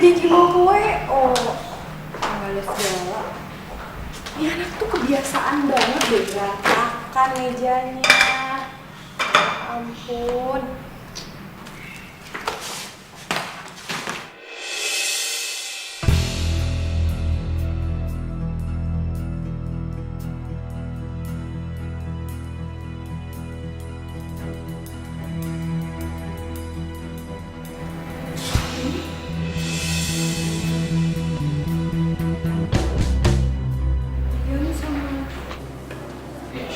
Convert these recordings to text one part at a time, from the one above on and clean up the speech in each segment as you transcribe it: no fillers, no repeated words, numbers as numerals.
janji mau ke WO. Nggak ada segala. Ini anak tuh kebiasaan banget deh berantakan mejanya. Ya ampun.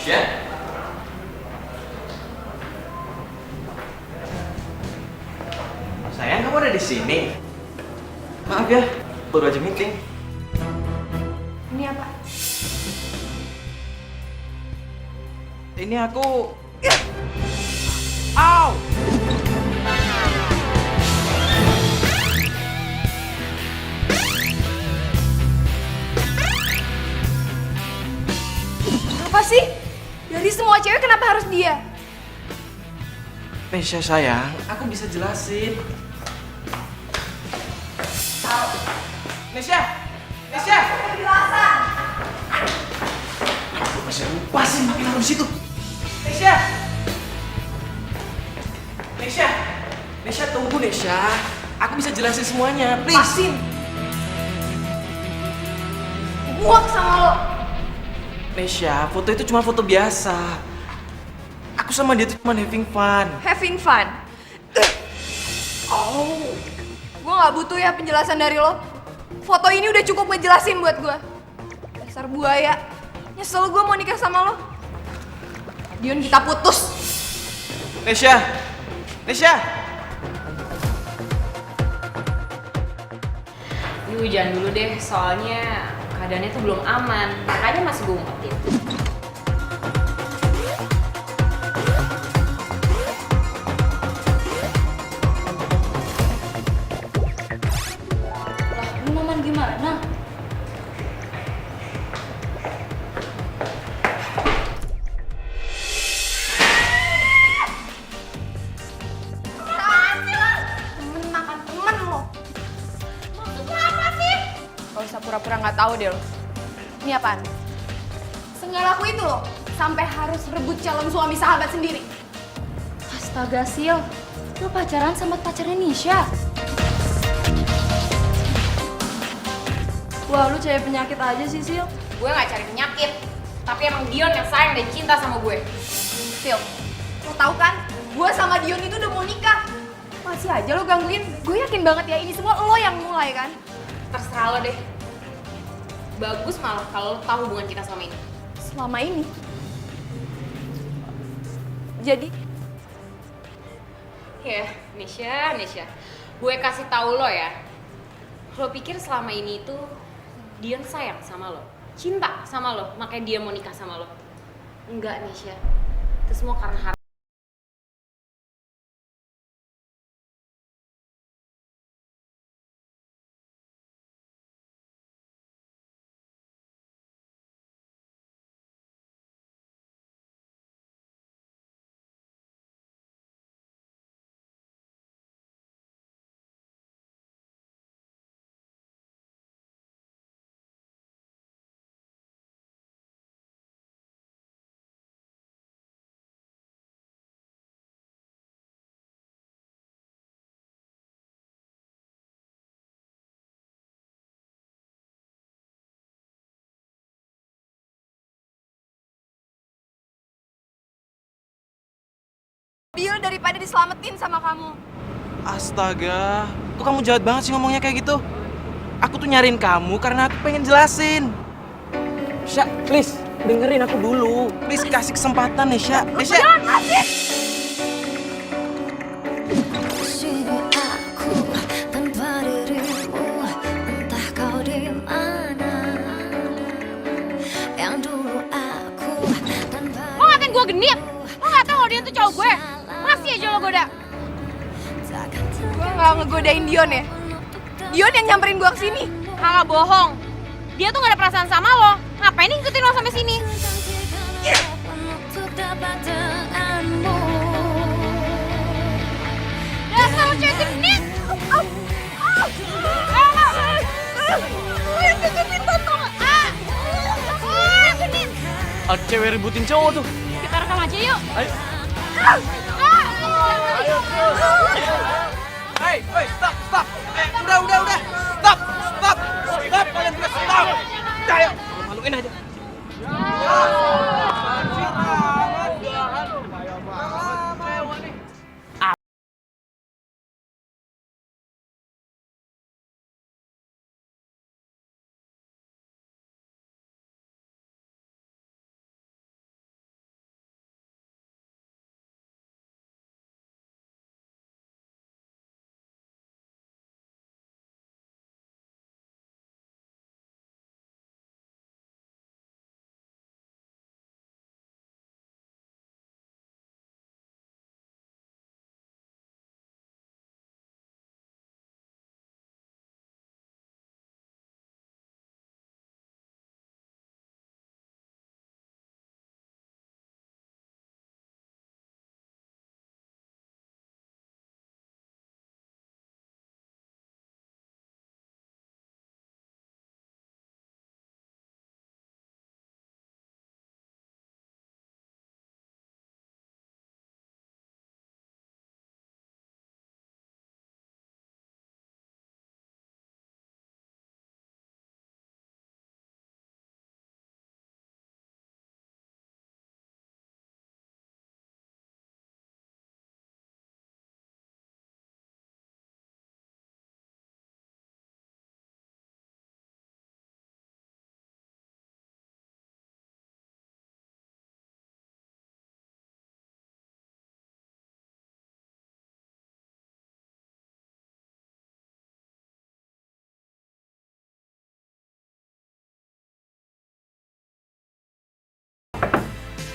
Ya. Sayang, kamu ada di sini. Maaf ya, baru aja meeting. Ini apa? Ini aku. Au! Apa sih? Dari semua cewek kenapa harus dia? Nesha sayang, aku bisa jelasin. Nesha! Nesha! Penjelasan. Aku masih lupa sih makin harus situ. Nesha! Nesha! Nesha tunggu Nesha. Aku bisa jelasin semuanya, please. Pasin. Muak sama lo. Nesha, foto itu cuma foto biasa. Aku sama dia tuh cuma having fun. Having fun. Oh. Gue gak butuh ya penjelasan dari lo. Foto ini udah cukup ngejelasin buat gue. Dasar buaya. Nyesel gue mau nikah sama lo. Dion, kita putus. Nesha! Nesha! Yuk jangan dulu deh, soalnya keadaannya tuh belum aman. Makanya masih gue umpetin. Lah, lu Maman gimana? Temen makan temen lo. Maksudnya apa sih? Gak usah pura-pura gak tahu deh lo. Ini apaan? Senggak laku itu lo. Sampai harus rebut calon suami sahabat sendiri. Astaga, Sil. Lu pacaran sama pacarnya Nisha? Wah, lu cewek penyakit aja sih, Sil. Gue gak cari penyakit, tapi emang Dion yang sayang dan cinta sama gue. Sil, lo tau kan? Gue sama Dion itu udah mau nikah. Masih aja lo gangguin. Gue yakin banget ya ini semua lo yang mulai kan? Terserah lo deh. Bagus malah kalau lo tahu hubungan kita selama ini. Selama ini. Jadi, Ya, Nisha. Gue kasih tahu lo ya. Lo pikir selama ini itu Dion sayang sama lo, cinta sama lo, makanya dia mau nikah sama lo. Enggak, Nisha. Itu semua karena harta. deal daripada diselamatin sama kamu. Astaga, kok kamu jahat banget sih ngomongnya kayak gitu? Aku tuh nyariin kamu karena aku pengen jelasin. Sya, please, dengerin aku dulu. Please kasih kesempatan nih, Sya. Nesha. Jangan kasih! Sini aku tanpa dirimu, entah kau di mana. Yang dulu aku tanpa. Lo ngatain gue genit? Lo gak tau kalau dia tuh cowok gue? Masih aja lo goda. Gue gak ngegodain Dion ya. Dion yang nyamperin gue kesini. Kakak bohong. Dia tuh gak ada perasaan sama lo. Ngapain nih ngikutin lo sampai sini? Untuk dapat denganmu. Dasar lo cewek genit. cewek ributin cowok tuh. Kita rekam aja yuk. Ayo. Hei, stop. Udah. Stop. Kalian berdua stop. Ayo, maluin aja.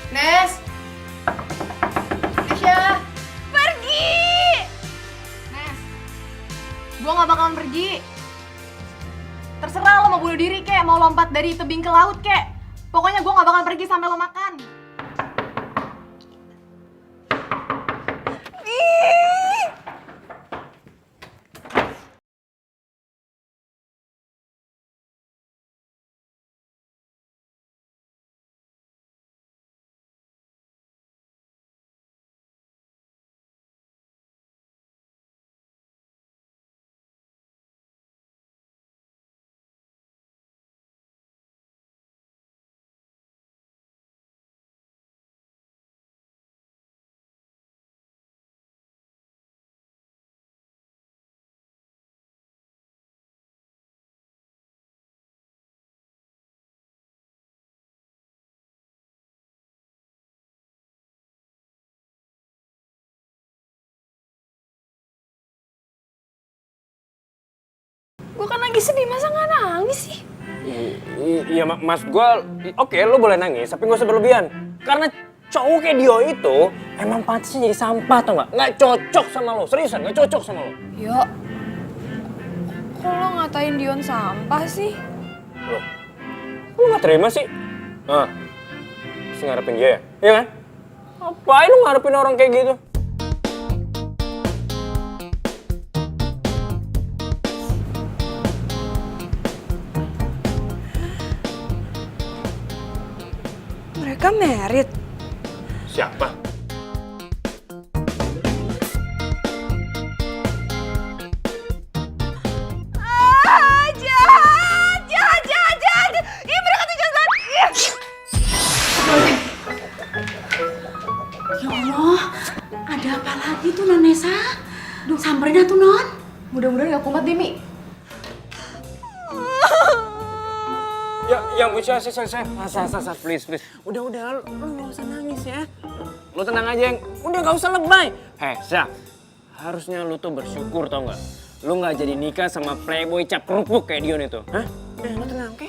Nes! Nesya! Pergi! Nes, gue gak bakalan pergi. Terserah lo mau bunuh diri kek, mau lompat dari tebing ke laut kek. Pokoknya gue gak bakalan pergi sampai lo makan. Gue kan lagi sedih, masa gak nangis sih? Iya, mas gue, oke lo boleh nangis, tapi gak usah berlebihan. Karena cowok kayak Dio itu emang pantasnya jadi sampah, tau gak? Gak cocok sama lo, seriusan gak cocok sama lo. Yo, kok lo ngatain Dion sampah sih? Lo gak terima sih? Nah, mesti ngarepin dia ya? Iya kan? Ngapain lo ngarepin orang kayak gitu? Mereka married. Siapa? Jahat! Ih, mereka tuh jahat! Ya Allah, ada apa lagi tuh Non Nesa? Duh, samperin atuh Non. Mudah-mudahan gak kumat deh, Mi. Ya, Bu Syah, please. Udah, lo gak usah nangis ya. Lo tenang aja, udah gak usah lebay. Hei, Syah, harusnya lo tuh bersyukur tau gak? Lo gak jadi nikah sama playboy cap kerupuk kayak Dion itu. Hah? Lo tenang, oke?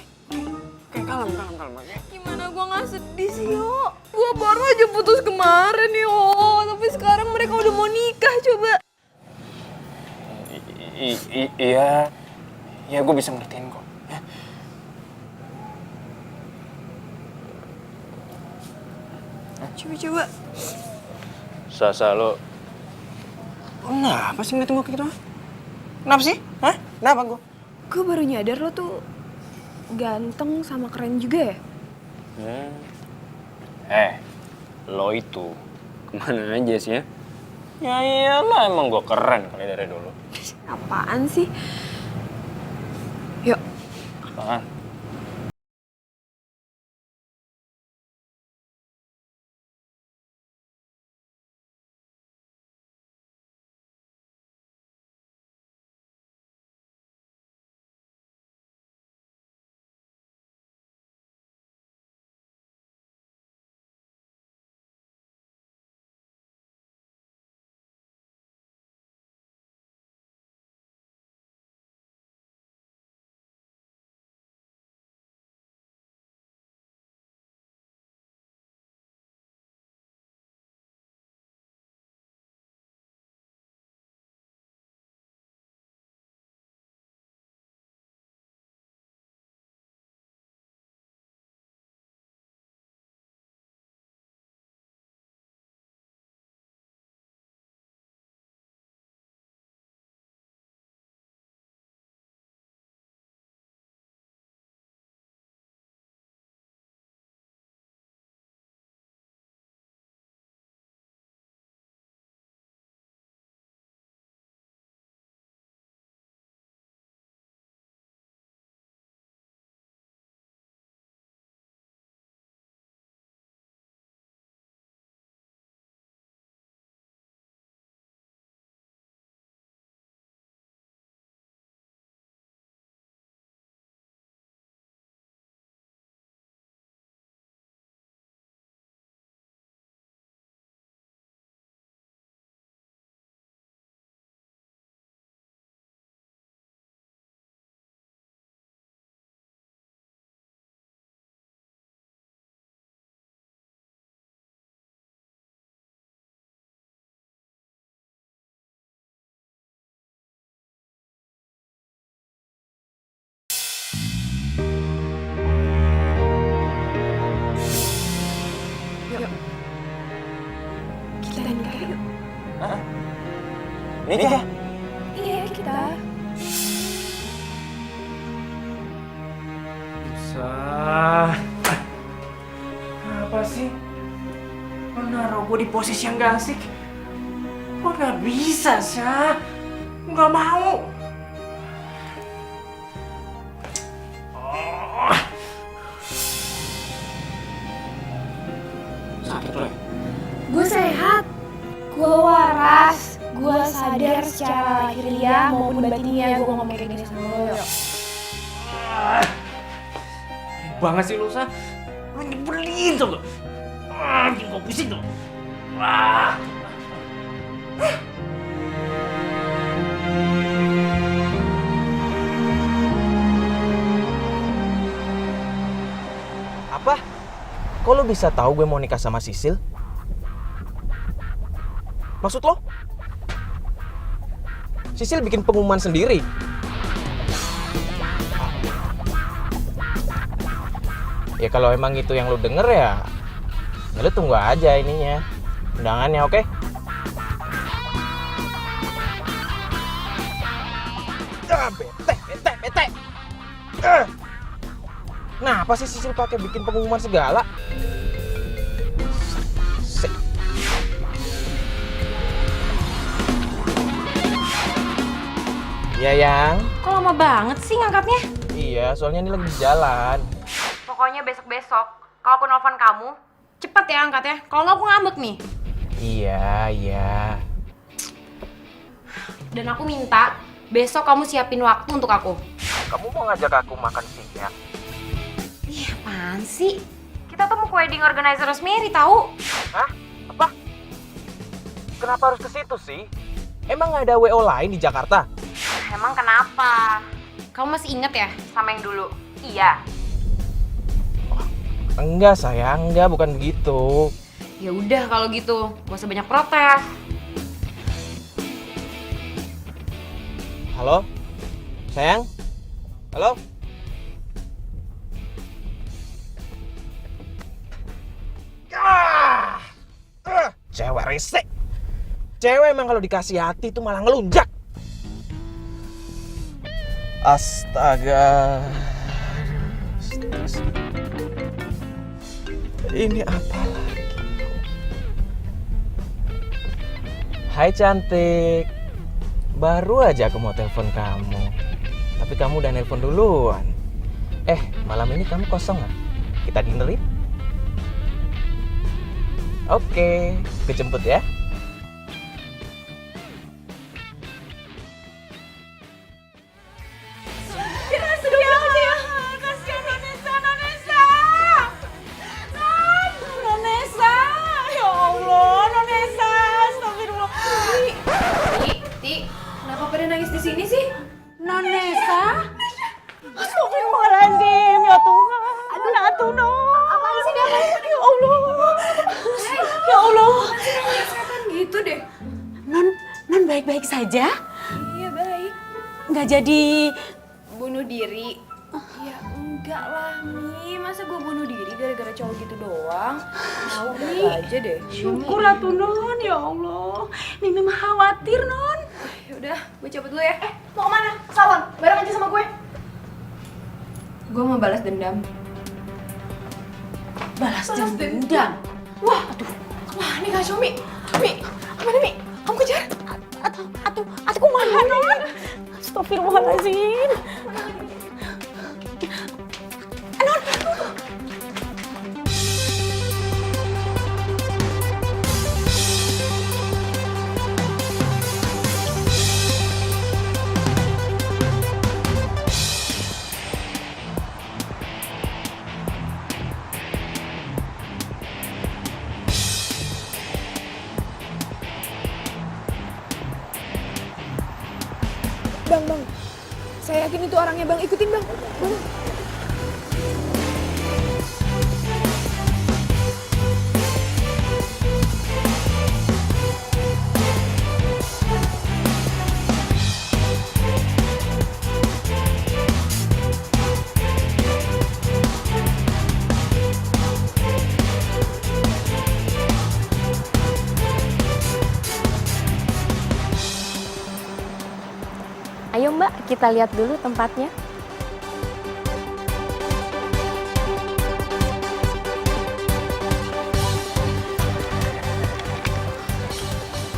Oke, kalem, oke? Gimana gua gak sedih sih, Yo? Gua baru aja putus kemarin, Yo. Tapi sekarang mereka udah mau nikah, coba. Iya, gue bisa ngertiin kok. Ya. Coba. Sasa, lo kenapa sih ngeliatin gue kayak gitu? Kenapa sih? Hah? Kenapa gue? Gue baru nyadar lo tuh ganteng sama keren juga ya? Lo itu kemana aja sih ya? Ya iyalah, emang gue keren kali dari dulu. Apaan sih? Yuk. Apaan? Nikah? Iya, kita. Bisa. Apa sih? Lo naruh gue di posisi yang gak asik. Lo gak bisa, Syah. Gue gak mau. Sakit lo ya? Gue sehat. Gue waras. Gue sadar secara lahiriah maupun batinnya gue ngomong kayak gini sama lo. Banget sih lo, Syah. Lo nyebelin tuh. Bikin gue pusing tuh. Apa? Kok lo bisa tahu gue mau nikah sama Sisil? Maksud lo? Sisil bikin pengumuman sendiri. Ya kalau emang itu yang lo denger ya lo tunggu aja ininya, undangannya, oke? Bete. Kenapa sih Sisil pakai bikin pengumuman segala? Iya, Yang. Kok lama banget sih ngangkatnya? Iya, soalnya ini lagi di jalan. Pokoknya besok-besok, kalau aku nelfon kamu, cepet ya angkatnya. Kalau nggak aku ngambek nih. Iya. Dan aku minta besok kamu siapin waktu untuk aku. Kamu mau ngajak aku makan siang? Ih, apaan sih? Kita tuh mau ke wedding organizer Rosemary tahu? Hah? Apa? Kenapa harus ke situ sih? Emang nggak ada WO lain di Jakarta? Emang kenapa? Kamu masih inget ya sama yang dulu? Iya. Enggak sayang, enggak, bukan begitu. Ya udah kalau gitu, gak usah banyak protes. Halo? Sayang? Halo? Cewek resek. Cewek emang kalau dikasih hati tuh malah ngelunjak. Astaga. Ini apa lagi? Hai cantik. Baru aja aku mau telepon kamu. Tapi kamu udah nelpon duluan. Malam ini kamu kosong nggak? Kita dinner yuk? Oke, aku jemput ya. Nonesa, ya Allah, Nonesa, astagfirullah. Ti, kenapa pada nangis di sini sih? Nonesa, astagfirullahaladzim, ya Tuhan. Aduh, no. Apaan sih dia? Ya Allah, ya Allah. Kan gitu deh. Non baik-baik saja? Iya baik. Nggak jadi Bunuh diri? Ya enggak lah Mi, masa gue bunuh diri gara-gara cowok gitu doang? Tahu aja deh. syukur atuh Non, ya Allah. Mimi mah khawatir Non. Yaudah, gue cabut dulu ya. Mau kemana? Salon, bareng aja sama gue. Gue mau balas dendam. Balas dendam. Wah, aduh. Wah, ini kacau Mi. Mi, kemana Mi? Kamu kejar? Atuh kumaha Non? Astagfirullahaladzim. Bang. Saya yakin itu orangnya Bang. Ikutin Bang. Bang. Ayo Mbak, kita lihat dulu tempatnya.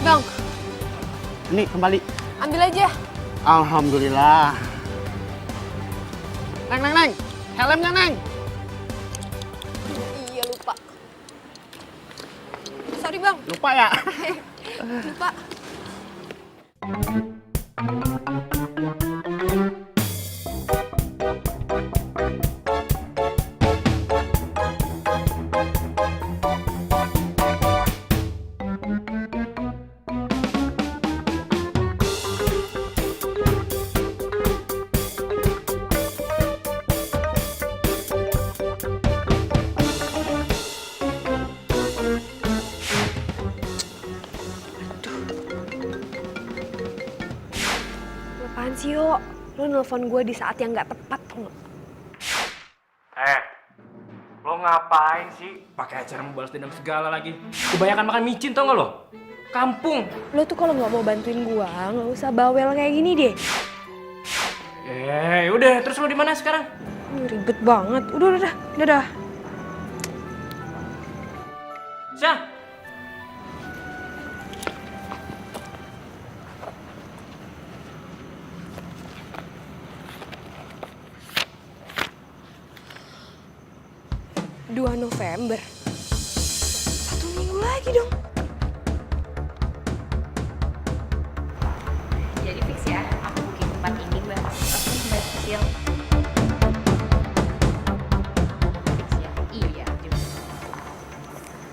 Bang, Nih kembali. ambil aja. Alhamdulillah. Neng. Helmnya Neng. Iya, lupa. Sorry Bang, Lupa ya? lupa. Apaan sih, Yo? Lo nelfon gue di saat yang gak tepat, tau gak? Lo ngapain sih? Pakai acara mau balas dendam segala lagi. Kebanyakan makan micin tau gak lo? Kampung. Lo tuh kalau gak mau bantuin gue, gak usah bawel kayak gini deh. Udah, terus lo di mana sekarang? Ribet banget. Udah. Syah. November. 1 minggu lagi dong. Jadi fix ya, aku booking tempat ini Mbak. Oke, Mbak Sisil. Fix ya? Iya juga.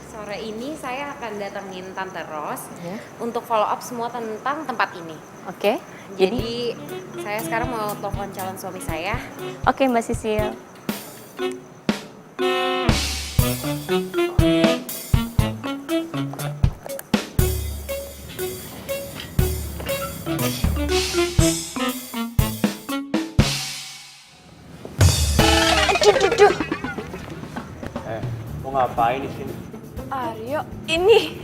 Sore ini saya akan datengin Tante Ros untuk follow up semua tentang tempat ini. Oke. Jadi saya sekarang mau telepon calon suami saya. Oke Mbak Sisil. Mau ngapain di sini? Aryo, ini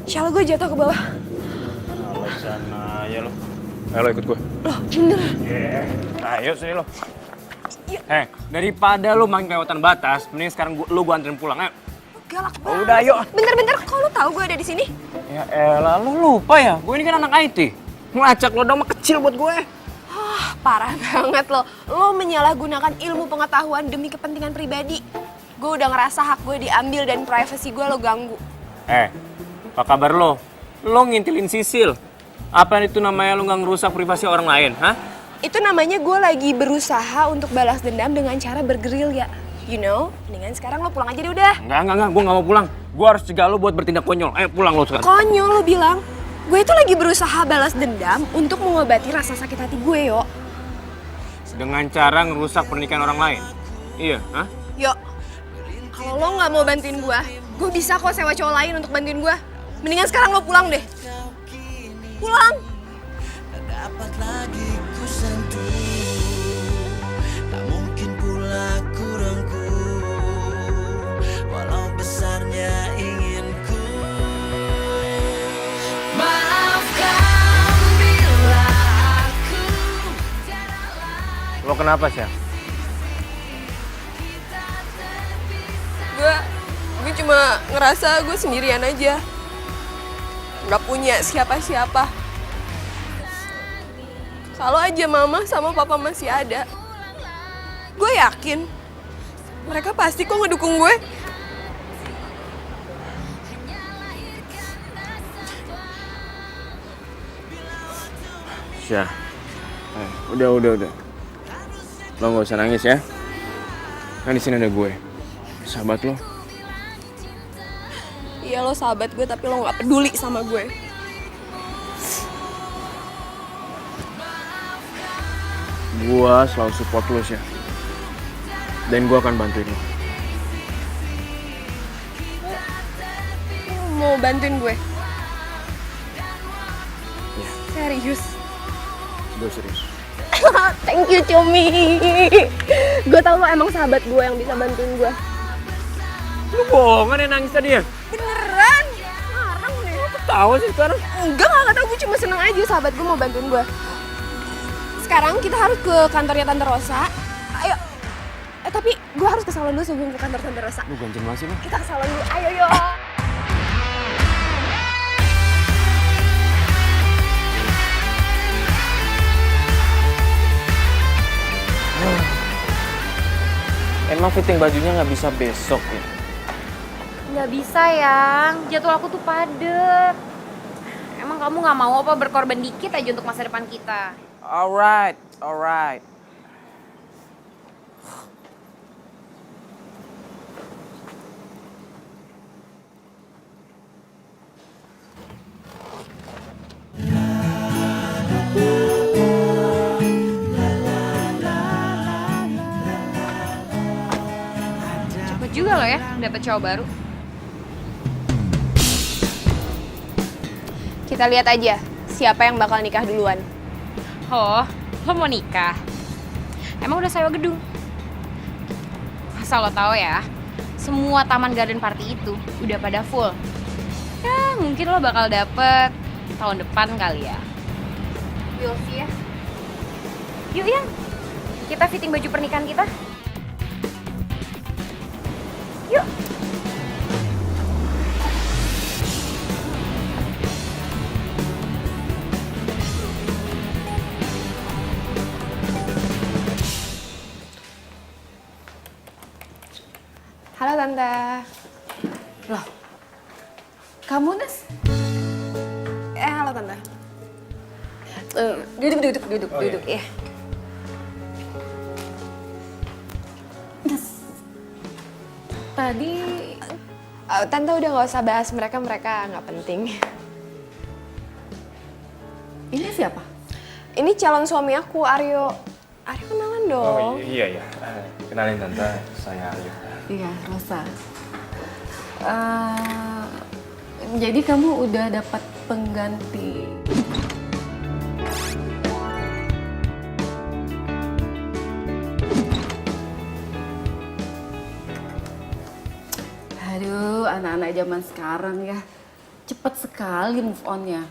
shawl gue jatuh ke bawah. Sana ya lo. Ayo lo ikut gue. Loh, bener. Ayo sini lo. Daripada lo main kelewatan batas, mending sekarang lo gue anterin pulang, ayo. galak Oh, banget. udah, ayo. Bentar-bentar, kok lu tahu gue ada di sini? Ya elah, lu lupa ya? Gue ini kan anak IT. Ngelacak lo dong mah kecil buat gue. Parah banget lo. Lo menyalahgunakan ilmu pengetahuan demi kepentingan pribadi. Gue udah ngerasa hak gue diambil dan privasi gue lo ganggu. Apa kabar lo? Lo ngintilin Sisil. Apa itu namanya lo nggak ngerusak privasi orang lain, hah? Itu namanya gue lagi berusaha untuk balas dendam dengan cara bergerilya. You know, mendingan sekarang lo pulang aja deh udah. Enggak, gue nggak mau pulang. Gue harus cegah lo buat bertindak konyol. Ayo pulang lo sekarang. Konyol lo bilang. Gue itu lagi berusaha balas dendam untuk mengobati rasa sakit hati gue, yo. Dengan cara ngerusak pernikahan orang lain. Iya, hah? Yo, kalau lo nggak mau bantuin gue bisa kok sewa cowok lain untuk bantuin gue. Mendingan sekarang lo pulang deh. Pulang. Tak dapat lagi ku sentuh, tak mungkin pula ku rengkuh, walau besarnya inginku. Maafkan bila aku Lo kenapa sih? Gue cuma ngerasa gue sendirian aja. Gak punya siapa-siapa. Kalau aja mama sama papa masih ada, gue yakin mereka pasti kok ngedukung gue. Syah. Udah. Lo nggak usah nangis ya. Kan di sini ada gue, sahabat lo. Iya lo sahabat gue tapi lo gak peduli sama gue. Gue selalu support lo, Syah. Dan gue akan bantuin lo. Lo mau bantuin gue? Iya. Serius? Gue serius. Thank you Cumi. Gue tau lo emang sahabat gue yang bisa bantuin gue. Lo bohongan ya nangis tadi ya? Beneran? Ngarang deh. Tahu sih sekarang. Enggak tau, gue cuma seneng aja sahabat gue mau bantuin gue. Sekarang kita harus ke kantornya Tante Rosa. Ayo. Tapi gue harus ke salon dulu sebelum ke kantor Tante Rosa. Lu ganjen banget sih lo. Kita ke salon dulu, ayo yuk. Emang fitting bajunya nggak bisa besok ya? Nggak bisa, Yang. Jadwal aku tuh padet. Emang kamu nggak mau apa berkorban dikit aja untuk masa depan kita? Alright. Cepet juga lo ya, dapet cowok baru. Kita lihat aja siapa yang bakal nikah duluan. Oh, lo mau nikah? Emang udah sewa gedung? Asal lo tahu ya, semua taman garden party itu udah pada full. Ya, mungkin lo bakal dapet tahun depan kali ya. Yuk ya. Yuk, Yang. Kita fitting baju pernikahan kita. Yuk. Halo Tante. Loh, kamu Nes? Halo Tante. Duduk. Ya. Nes, tadi Tante udah gak usah bahas mereka nggak penting. ini siapa? Ini calon suami aku, Aryo. Aryo kenalan dong. Iya. Kenalin tante, saya Aryo. Iya, Rosa. Jadi kamu udah dapat pengganti. Aduh, anak-anak zaman sekarang ya. Cepet sekali move on-nya.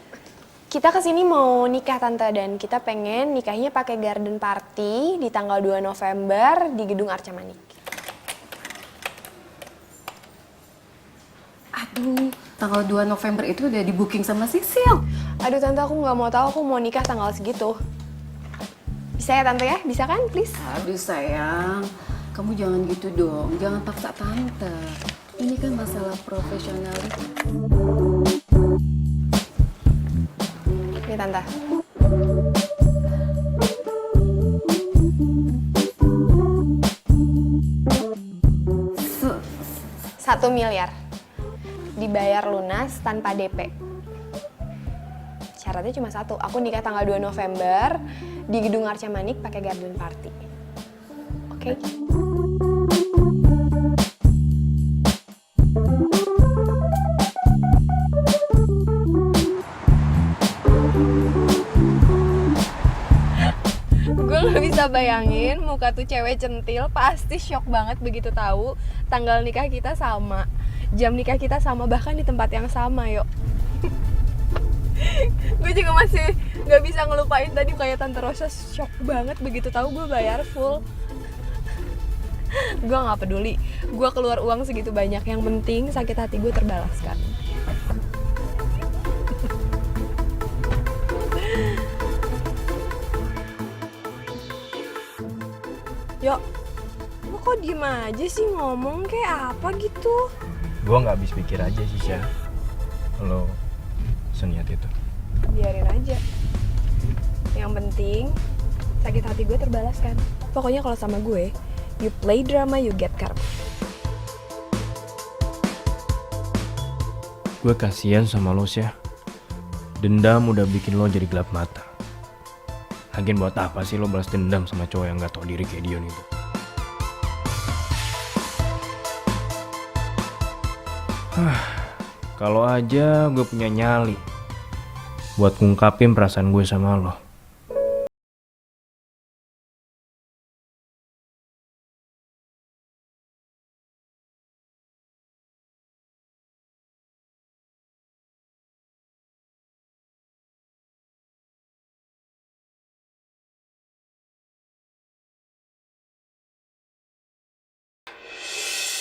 Kita kesini mau nikah Tante dan kita pengen nikahnya pakai garden party di tanggal 2 November di Gedung Arca Manik. Tanggal 2 November itu udah di booking sama Sisil. Aduh tante, aku nggak mau tahu aku mau nikah tanggal segitu. Bisa ya tante ya? Bisa kan? Please. Aduh sayang, kamu jangan gitu dong. Jangan paksa tante. Ini kan masalah profesional. Nih tante. Satu miliar. Dibayar lunas tanpa DP. Syaratnya cuma satu, aku nikah tanggal 2 November di Gedung Arca Manik pakai garden party. Oke? Gue gak bisa bayangin muka tuh cewek centil pasti shock banget begitu tahu tanggal nikah kita sama, jam nikah kita sama, bahkan di tempat yang sama, yuk. Gue juga masih gak bisa ngelupain tadi kayak Tante Rosa shock banget begitu tahu gue bayar full. Gue gak peduli, gue keluar uang segitu banyak, yang penting sakit hati gue terbalaskan. Yuk, lo kok diem aja sih, ngomong kayak apa gitu? Gue nggak habis pikir aja sih, Syah. Lo seniat itu. Biarin aja. Yang penting sakit hati gue terbalaskan. Pokoknya kalau sama gue, you play drama, you get karma. Gue kasihan sama lo, Syah. Dendam udah bikin lo jadi gelap mata. Lagian buat apa sih lo balas dendam sama cowok yang gak tau diri kayak Dion itu? Kalau aja gue punya nyali buat ngungkapin perasaan gue sama lo.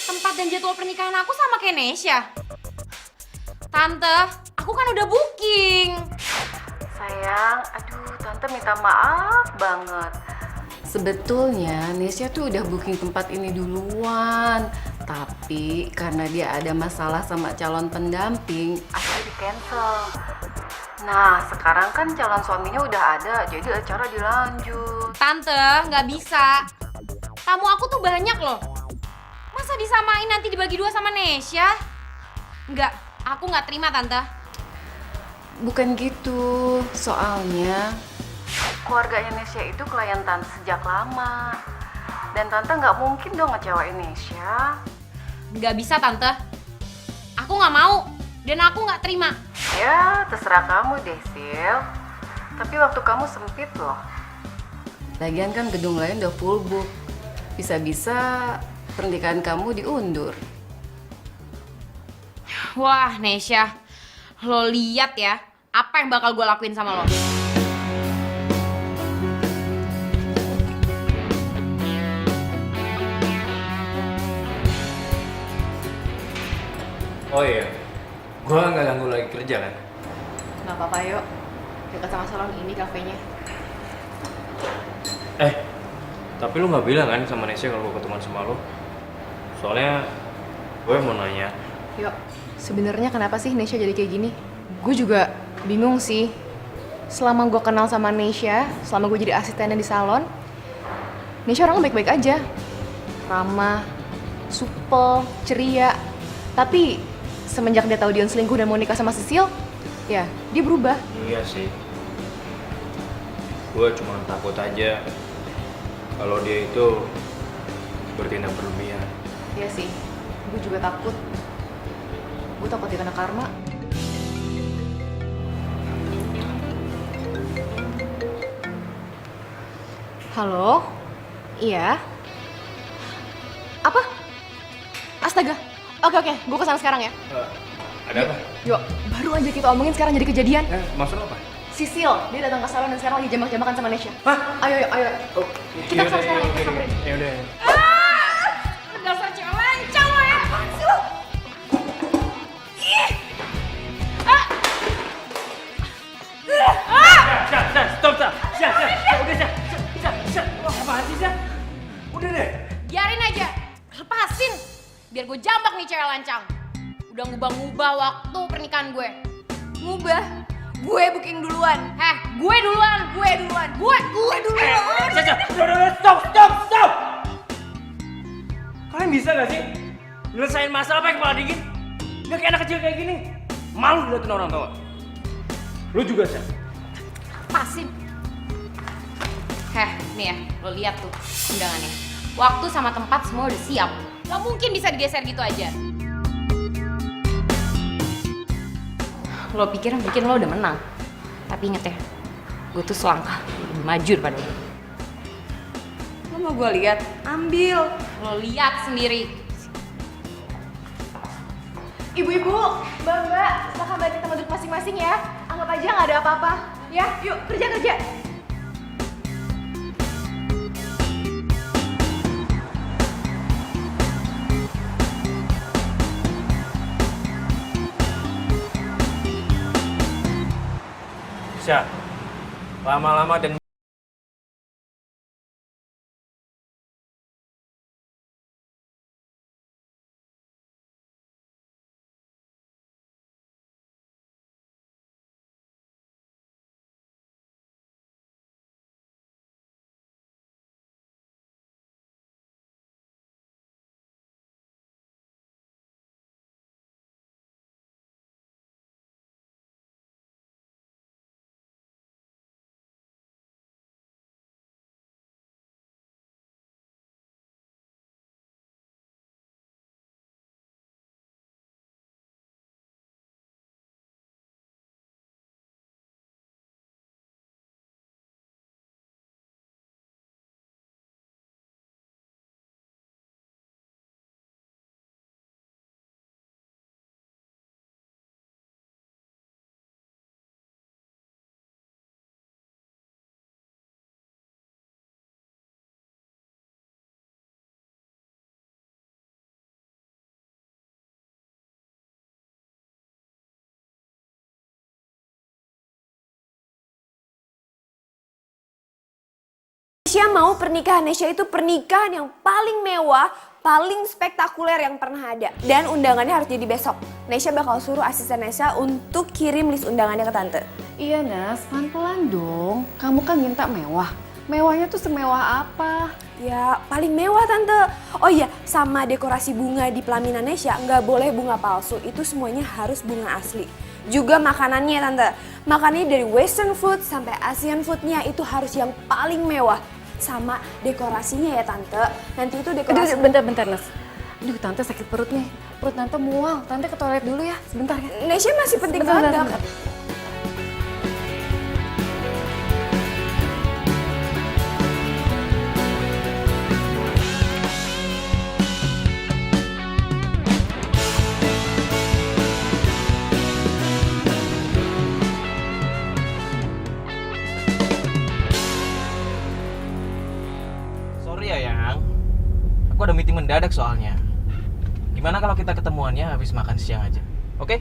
Tempat dan jadwal pernikahan aku sama kayak Nesya. Tante, aku kan udah booking. Sayang, aduh tante minta maaf banget. Sebetulnya Nesya tuh udah booking tempat ini duluan. Tapi karena dia ada masalah sama calon pendamping, akhirnya di cancel. Nah sekarang kan calon suaminya udah ada, jadi acara dilanjut. Tante, nggak bisa. Tamu aku tuh banyak loh. Masa disamain nanti dibagi dua sama Nesya? Nggak, aku nggak terima tante. Bukan gitu, soalnya keluarganya Nesya itu klien tante sejak lama. Dan tante nggak mungkin dong ngecewain Nesya. Nggak bisa tante. Aku nggak mau dan aku nggak terima. Ya, terserah kamu deh, Sil. Tapi waktu kamu sempit loh. Lagian kan gedung lain udah full book. Bisa-bisa pernikahan kamu diundur. Wah, Nesya. Lo lihat ya, apa yang bakal gue lakuin sama lo. Oh iya, gue nggak ganggu lagi kerja kan? Nggak apa-apa, yuk. Dekat sama salon ini kafenya. Tapi lu nggak bilang kan sama Nesya kalau gue ketemuan sama lo? Soalnya gue mau nanya. Yuk, sebenarnya kenapa sih Nesya jadi kayak gini? Gue juga bingung sih. Selama gue kenal sama Nesya, selama gue jadi asistennya di salon, Nesya orangnya baik-baik aja. Ramah, supel, ceria. Tapi semenjak dia tahu Dion selingkuh dan mau nikah sama Sisil, ya dia berubah. Iya sih. Gue cuma takut aja kalau dia itu bertindak berlebihan. Iya sih, gue juga takut. Gue takut dia kena karma. Halo? Iya? Apa? Astaga. Oke, gue kesana sekarang ya. Ada apa? Yuk, baru aja kita omongin sekarang jadi kejadian. Maksud apa? Sisil, dia datang ke salon dan sekarang lagi jambak-jambakan sama Nesya. Hah? Ayo. Kita kesana sekarang ya, kita samperin. Ya udah. Dasar cewek lancang lo ya. Apaan sih lo? dirancang. Udah ngubah-ngubah waktu pernikahan gue. Ngubah? Gue booking duluan. Gue duluan. Gue duluan. Stop! Kalian bisa gak sih nyelesain masalah pakai kepala dingin? Gak kayak anak kecil kayak gini. Malu diliatin orang tua. Lu juga, Sya. Pasin. Nih ya, lo lihat tuh undangannya. Waktu sama tempat semua udah siap. Gak mungkin bisa digeser gitu aja. Lo pikir lo udah menang. Tapi inget ya, gue tuh selangkah lebih maju daripada lo. Lo mau gue lihat? Ambil. Lo lihat sendiri. Ibu-ibu, mbak-mbak, silahkan balik tempat duduk masing-masing ya. Anggap aja nggak ada apa-apa. Ya, yuk kerja. Sya, lama-lama dan Nesya mau pernikahan Nesya itu pernikahan yang paling mewah, paling spektakuler yang pernah ada. Dan undangannya harus jadi besok. Nesya bakal suruh asisten Nesya untuk kirim list undangannya ke tante. Iya Nas, pelan-pelan dong. Kamu kan minta mewah. Mewahnya tuh semewah apa? Ya paling mewah tante. Oh iya, sama dekorasi bunga di pelaminan Nesya nggak boleh bunga palsu. Itu semuanya harus bunga asli. Juga makanannya tante. Makanannya dari western food sampai Asian foodnya itu harus yang paling mewah. Sama dekorasinya ya tante. Nanti itu dekorasi... Bentar Nas. Aduh tante sakit perut nih. Perut tante mual. Tante ke toilet dulu ya. Sebentar ya. Nesya masih penting banget. Sorry ya, Yang. Aku ada meeting mendadak soalnya. Gimana kalau kita ketemuannya habis makan siang aja? Oke?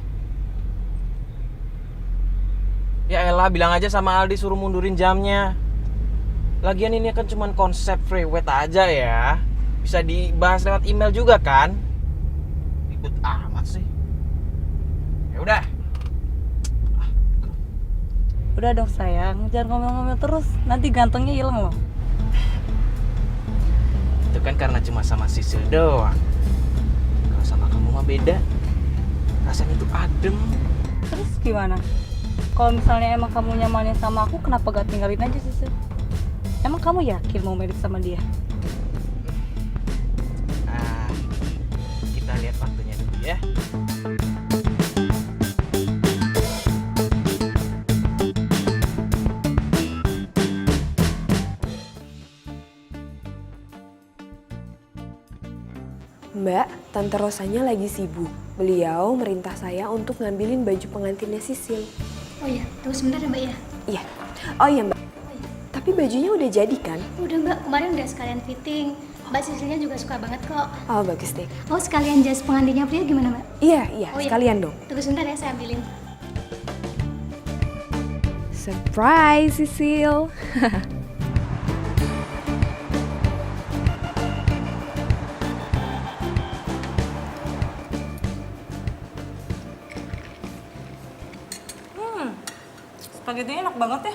Ya elah, bilang aja sama Aldi suruh mundurin jamnya. Lagian ini kan cuma konsep free weight aja ya. Bisa dibahas lewat email juga kan? Ribet amat sih. Ya udah. Udah dong sayang, jangan ngomel-ngomel terus. Nanti gantengnya hilang loh. Itu kan karena cuma sama Sisil doang. Kalau sama kamu mah beda. Rasanya tuh adem. Terus gimana? Kalau misalnya emang kamu nyamannya sama aku, kenapa gak tinggalin aja sih? Emang kamu yakin mau merit sama dia? Nah, kita lihat waktunya dulu ya. Mbak, Tante Rosanya lagi sibuk. Beliau merintah saya untuk ngambilin baju pengantinnya Sisil. Oh iya, tunggu sebentar ya Mbak ya. Iya. Oh iya Mbak. Tapi bajunya udah jadi kan? Udah Mbak, kemarin udah sekalian fitting. Mbak Sisilnya juga suka banget kok. Oh bagus deh. Oh sekalian jas pengantinnya pria gimana Mbak? Iya, Oh, iya. sekalian dong. Tunggu sebentar ya, saya ambilin. Surprise Sisil. Spaghetti enak banget ya.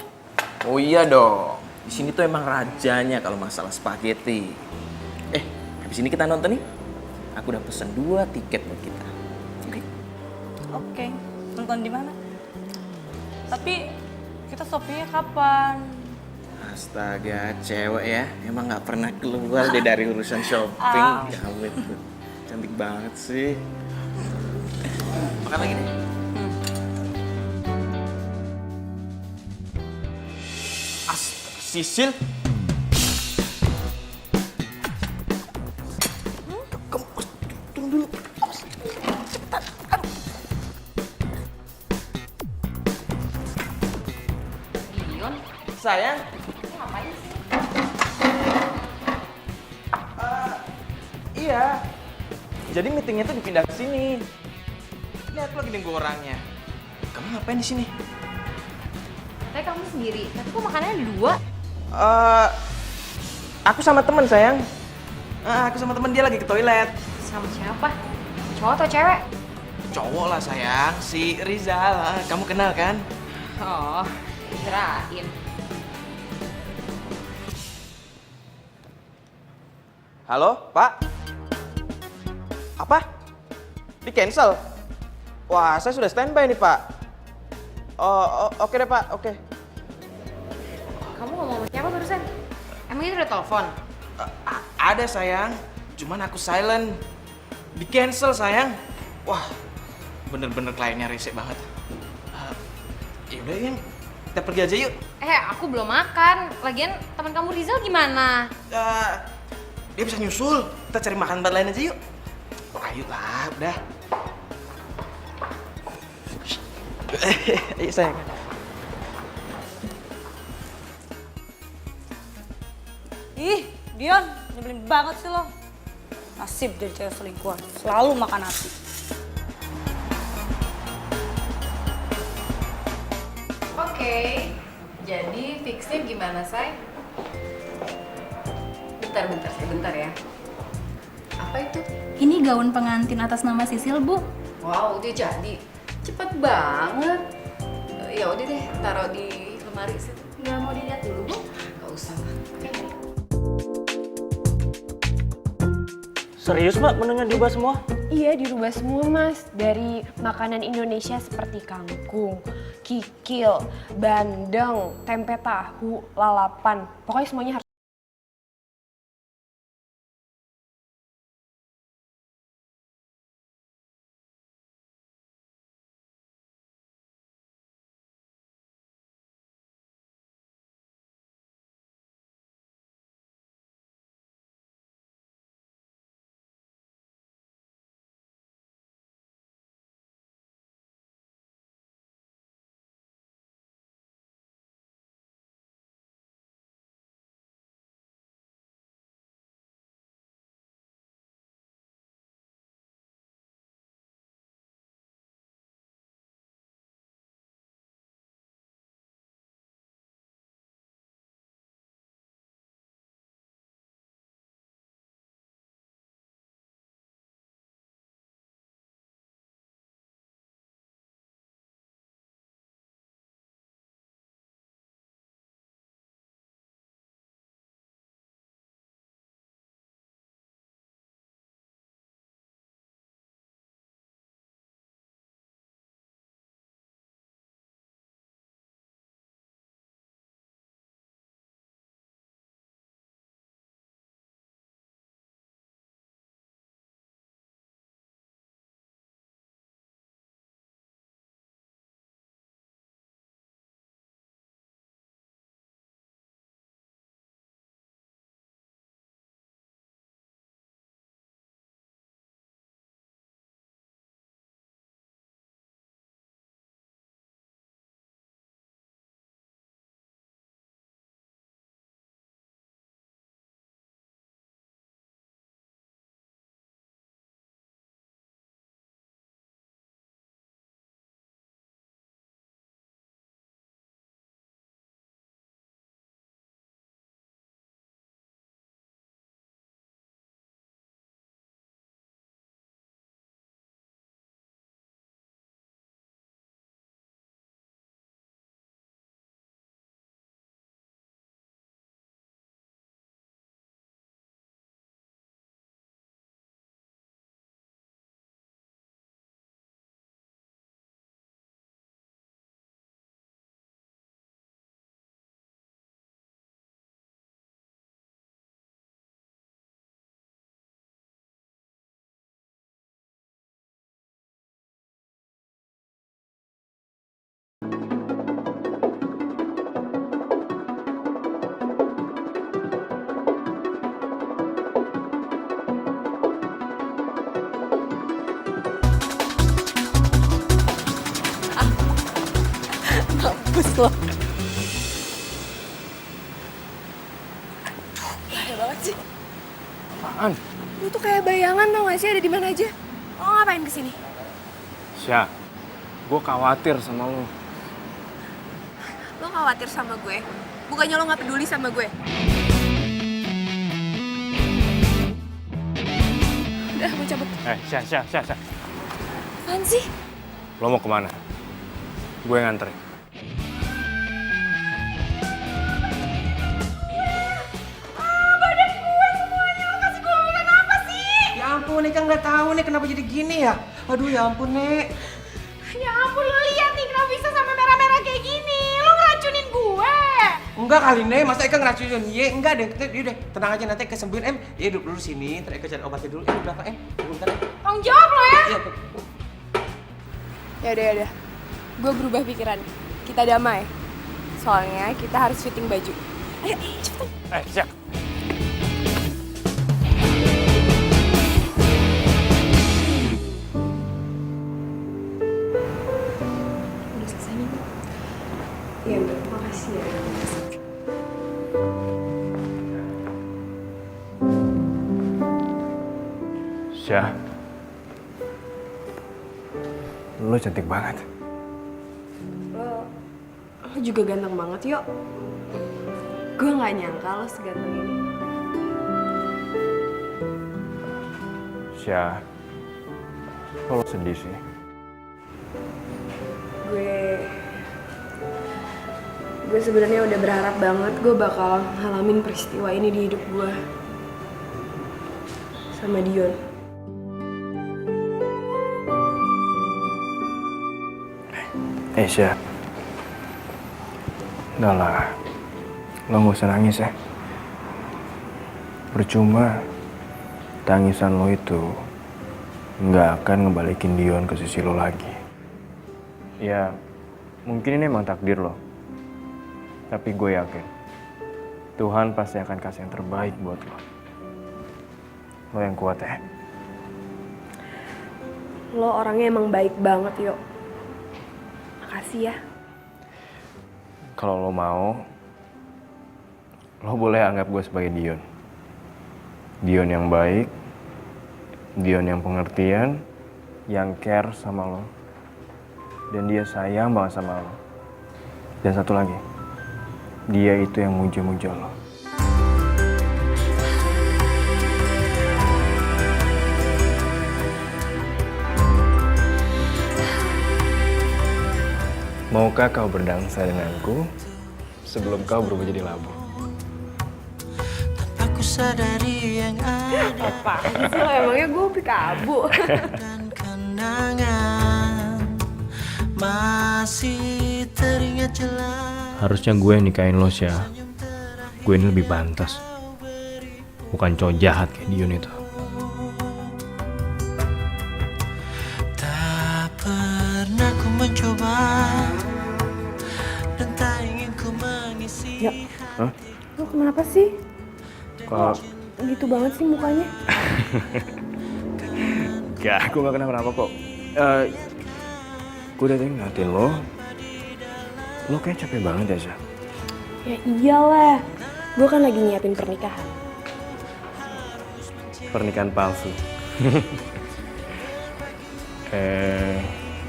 Oh iya dong. Di sini tuh emang rajanya kalau masalah spaghetti. Habis ini kita nonton nih. Aku udah pesen 2 tiket buat kita. Oke. Oke, nonton di mana? Tapi kita shoppingnya kapan? Astaga, cewek ya. Emang nggak pernah keluar deh dari urusan shopping. Kamu itu cantik banget sih. Makan lagi deh. Sisil. Kamu tunggu dulu. Cepetan. Dion, Sayang. ngapain sih? Iya. Jadi meetingnya tuh dipindah ke sini. Lihat lagi nunggu orangnya. Kamu ngapain di sini? Tapi kamu sendiri, tapi kok makanannya ada 2? Aku sama temen sayang. Aku sama temen dia lagi ke toilet. Sama siapa? Cowok atau cewek? Cowok lah sayang, si Rizal. Kamu kenal kan? Oh, kirain. Halo, Pak? Apa? Di cancel? Wah, saya sudah standby nih, Pak. Oke deh, Pak. Oke. Kamu ngomong sama siapa barusan? Emang itu udah telepon? Ada sayang, cuman aku silent. Di cancel sayang. Wah, bener-bener kliennya rese banget. Yaudah yang kita pergi aja yuk. Aku belum makan. Lagian teman kamu Rizal gimana? Dia bisa nyusul. Kita cari makan tempat lain aja yuk. Ayo lah, udah. Ayo sayang. Ih, Dion, nyebelin banget sih lo. Nasib jadi cewek selingkuhan, selalu makan nasi. Oke, jadi fixnya gimana, Say? Bentar ya. Apa itu? Ini gaun pengantin atas nama Sisil, Bu. Wow, udah jadi. Cepet banget. Ya udah deh, taruh di lemari situ. Nggak mau dilihat dulu, Bu? Gak usah lah. Serius mbak menunya diubah semua? Iya, dirubah semua mas. Dari makanan Indonesia seperti kangkung, kikil, bandeng, tempe tahu, lalapan. Pokoknya semuanya harus mampus lo. Bahaya banget sih. Apaan? Lu tuh kayak bayangan tau gak sih ada di mana aja? Lo ngapain kesini? Syah, gue khawatir sama lo. Lo khawatir sama gue? Bukannya lo gak peduli sama gue? Udah, gue cabut. Syah. Apaan sih? Lo mau kemana? Gue nganterin. Ya ampun, Nek nggak tahu nih kenapa jadi gini ya. Aduh ya ampun, Nek. Ya ampun, lo lihat nih kenapa bisa sampai merah-merah kayak gini. Lo ngeracunin gue. Enggak kali, Nek. Masa Eka ngeracunin? Ye, enggak deh. Yaudah, tenang aja nanti kesembuhin, Em. Ya duduk dulu sini, ntar Eka cari obatnya dulu. Di belakang, Em. Bentar, Em. Tanggung jawab lo ya. Iya, Yaudah. Gue berubah pikiran. Kita damai. Soalnya kita harus fitting baju. Ayo, cepetan. Syah. Udah selesai nih. Iya, makasih ya. Syah. Lo cantik banget. Lo juga ganteng banget, Yok. Gue gak nyangka lo seganteng ini. Syah, kok lo sedih sih? Gue sebenarnya udah berharap banget gue bakal ngalamin peristiwa ini di hidup gue. Sama Dion. Syah. Udah lah, lo gak usah nangis ya. Percuma, tangisan lo itu nggak akan ngebalikin Dion ke sisi lo lagi. Ya, mungkin ini emang takdir lo. Tapi gue yakin, Tuhan pasti akan kasih yang terbaik buat lo. Lo yang kuat ya. Lo orangnya emang baik banget, Yok. Makasih ya. Kalau lo mau, lo boleh anggap gue sebagai Dion. Dion yang baik, Dion yang pengertian, yang care sama lo. Dan dia sayang banget sama lo. Dan satu lagi, dia itu yang muja-muja lo. Maukah kau berdansa denganku sebelum kau berubah jadi labu? Tanpa ku sadari yang ada. Apaan sih lo, emangnya gue pikabu? Dan kenangan masih teringat jelas. Harusnya gue yang nikahin lo, Syah. Gue ini lebih pantas. Bukan cowok jahat kayak Dion itu. Tak pernah ku mencoba dan tak ingin ku mengisi. Ya. Hah? Lo kenapa sih? Kok? Gitu banget sih mukanya. Gak, gue gak kenapa-napa kok. Gue udah tadi ngeliatin lo. Lo kayak capek banget ya, Syah. Ya iyalah. Gue kan lagi nyiapin pernikahan. Pernikahan palsu.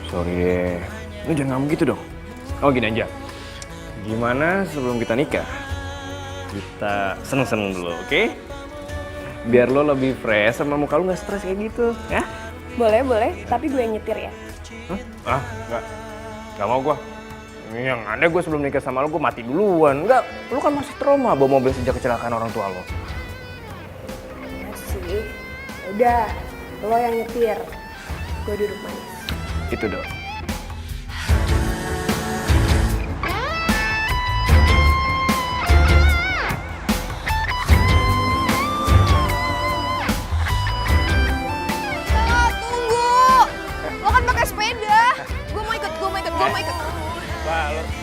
Sorry deh. Lo jangan ngomong gitu dong. Oh gini aja. Gimana sebelum kita nikah? Kita seneng-seneng dulu, oke? Biar lo lebih fresh sama muka lo gak stres kayak gitu, ya? Boleh. Tapi gue yang nyetir ya. Hah? Gak mau gue. Yang ada gue sebelum nikah sama lo, gue mati duluan. Enggak, lo kan masih trauma bawa mobil sejak kecelakaan orang tua lo. Ya sih. Udah, lo yang nyetir. Gue duduk manis. Itu dong.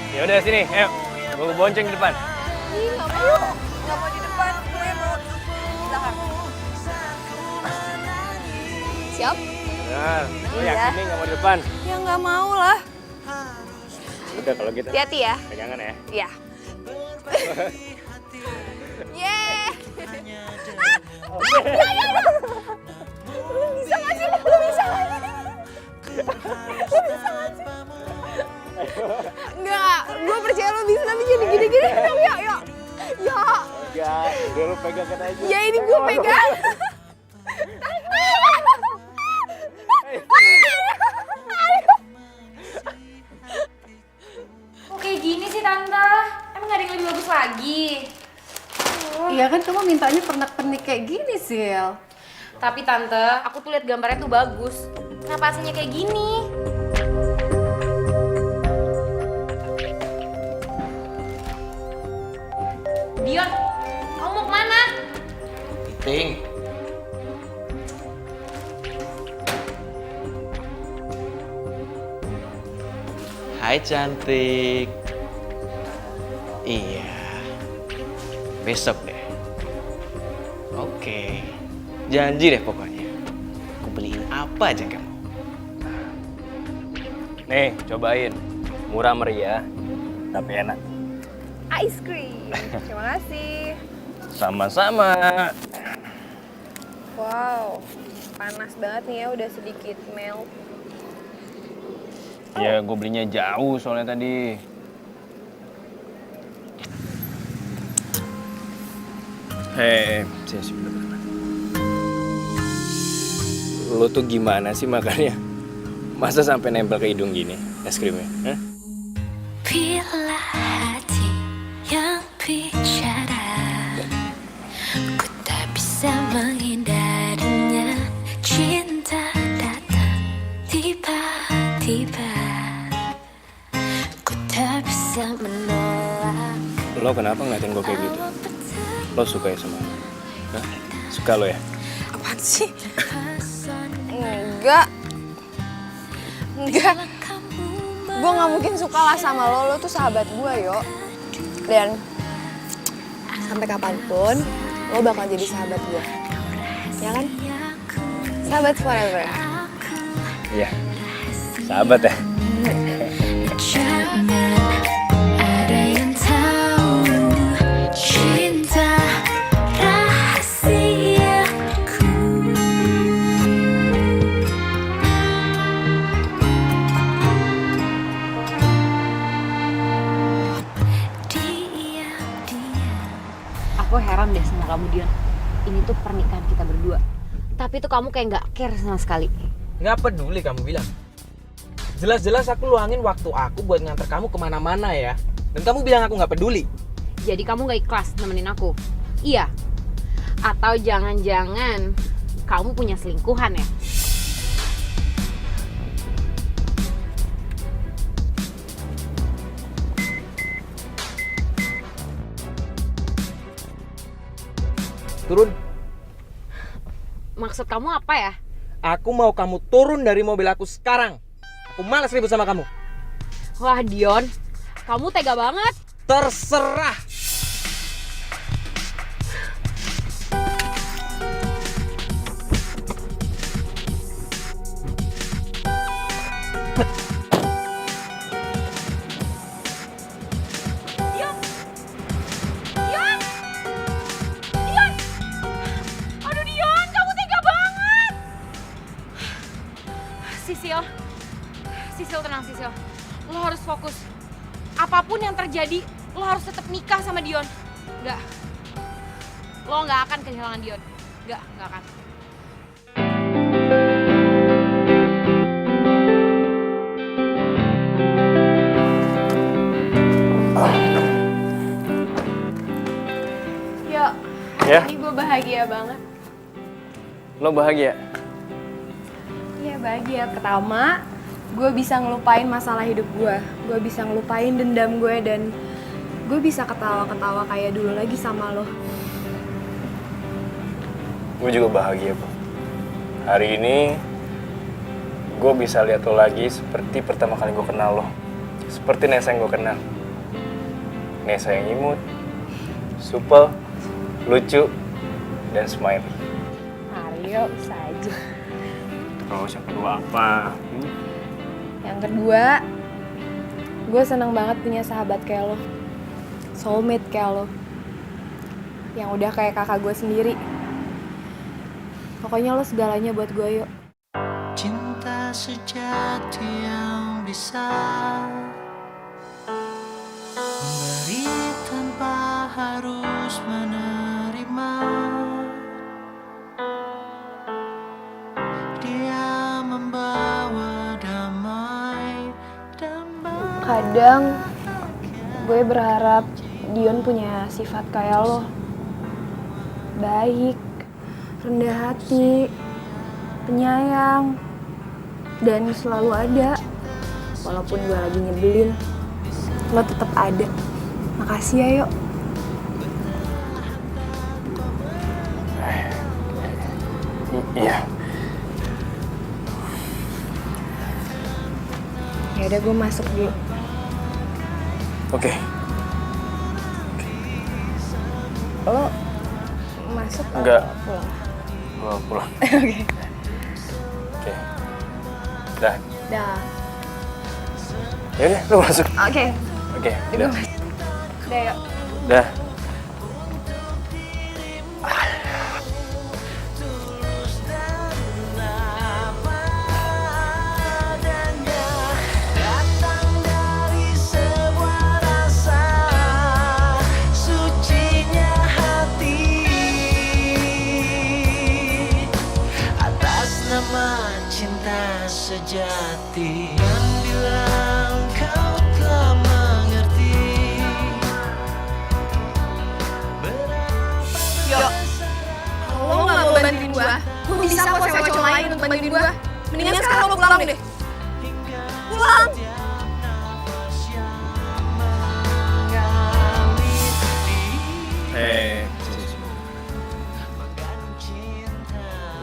Ya udah sini, ayo. Gue bonceng di depan. Ih, nggak mau di depan. Gue mau di belakang. Siap? Benar, lo yakin nih gak mau di depan? Ya nggak mau lah. Udah kalau gitu. Hati-hati ya. Pegangan ya. Iya. Yeay. Lu bisa gak sih? Lu bisa gak sih? Enggak, gue percaya lu bisa, tapi jadi gini-gini. Ya. Enggak, udah lu pegangkan aja. Ya ini gue pegang. Kok kayak gini sih Tante? Emang gak ada yang lebih bagus lagi? Iya kan kamu mintanya pernak-pernik kayak gini, Sil. Tapi Tante, aku tuh lihat gambarnya tuh bagus. Kenapa aslinya kayak gini? Dion, kamu mau kemana? Ting. Hai cantik. Iya. Besok deh. Oke. Janji deh pokoknya. Aku beliin apa aja kamu. Nih, cobain. Murah meriah, tapi enak. Ice cream. Terima kasih. Sama-sama. Wow, panas banget nih ya, udah sedikit melt. Ya, gue belinya jauh soalnya tadi. Hei, sini bentar. Lo tuh gimana sih makannya? Masa sampai nempel ke hidung gini es krimnya? Hah? Bila hati yang bicara, ku tak bisa menghindarinya. Cinta datang tiba-tiba, ku tak bisa menolak. Lo kenapa ngeliatin gue kayak gitu? Lo suka ya sama lo? Hah? Suka lo ya? Apaan sih? Enggak. Gue gak mungkin suka lah sama lo tuh sahabat gue, Yo. Dan sampai kapanpun, lo bakal jadi sahabat gue. Ya kan? Sahabat forever. Iya, sahabat ya? Jangan ada yang tahu cinta rahasiaku. Aku heran deh sama kamu, Dion. Ini tuh pernikahan kita berdua. Tapi tuh kamu kayak nggak care sama sekali. Nggak peduli kamu bilang. Jelas-jelas aku luangin waktu aku buat nganter kamu kemana-mana ya. Dan kamu bilang aku nggak peduli. Jadi kamu nggak ikhlas nemenin aku? Iya? Atau jangan-jangan kamu punya selingkuhan ya? Turun. Maksud kamu apa ya? Aku mau kamu turun dari mobil aku sekarang. Aku malas ribut sama kamu. Wah Dion, kamu tega banget. Terserah. Aduh Dion, kamu tega banget. Sisil tenang Sisil. Lo harus fokus. Apapun yang terjadi, lo harus tetap nikah sama Dion. Enggak. Lo nggak akan kehilangan Dion. Nggak akan. Yo, Ya? ini gue bahagia banget. Lo bahagia? Iya bahagia. Pertama, gue bisa ngelupain masalah hidup gue. Gue bisa ngelupain dendam gue dan gue bisa ketawa-ketawa kayak dulu lagi sama lo. Gue juga bahagia, Bang. Hari ini gue bisa lihat lo lagi seperti pertama kali gue kenal lo. Seperti Nesa yang gue kenal. Nesa yang imut, supel, lucu, dan smiley. Ayo, bisa aja. Terus yang kedua apa? Yang kedua, Gue seneng banget punya sahabat kayak lo. Soulmate kayak lo. Yang udah kayak kakak gue sendiri. Pokoknya lo segalanya buat gue, yuk. Cinta sejati yang bisa memberi tanpa harus menerima. Dia membawa damai dan Kadang gue berharap Dion punya sifat kayak lo. Baik, rendah hati, penyayang, dan selalu ada. Walaupun gue lagi nyebelin, lo tetap ada. Makasih ya, yuk. Iya. Ya udah, gue masuk dulu. Oke. Lo masuk atau Enggak. pulang? Gua pulang. Oke. Oke. Dah. Dah. Yaudah, lu masuk. Oke. Oke. Gue Dah. masuk. Udah, yuk. Dah. datang dari sebuah rasa sucinya hati atas nama cinta sejati. Dan bila kau telah mengerti Yuk. Kalau lo gak mau bantuin gue bisa kok sewa cowok lain untuk bantuin gue. Mendingan sekarang lo pulang deh. Pulang!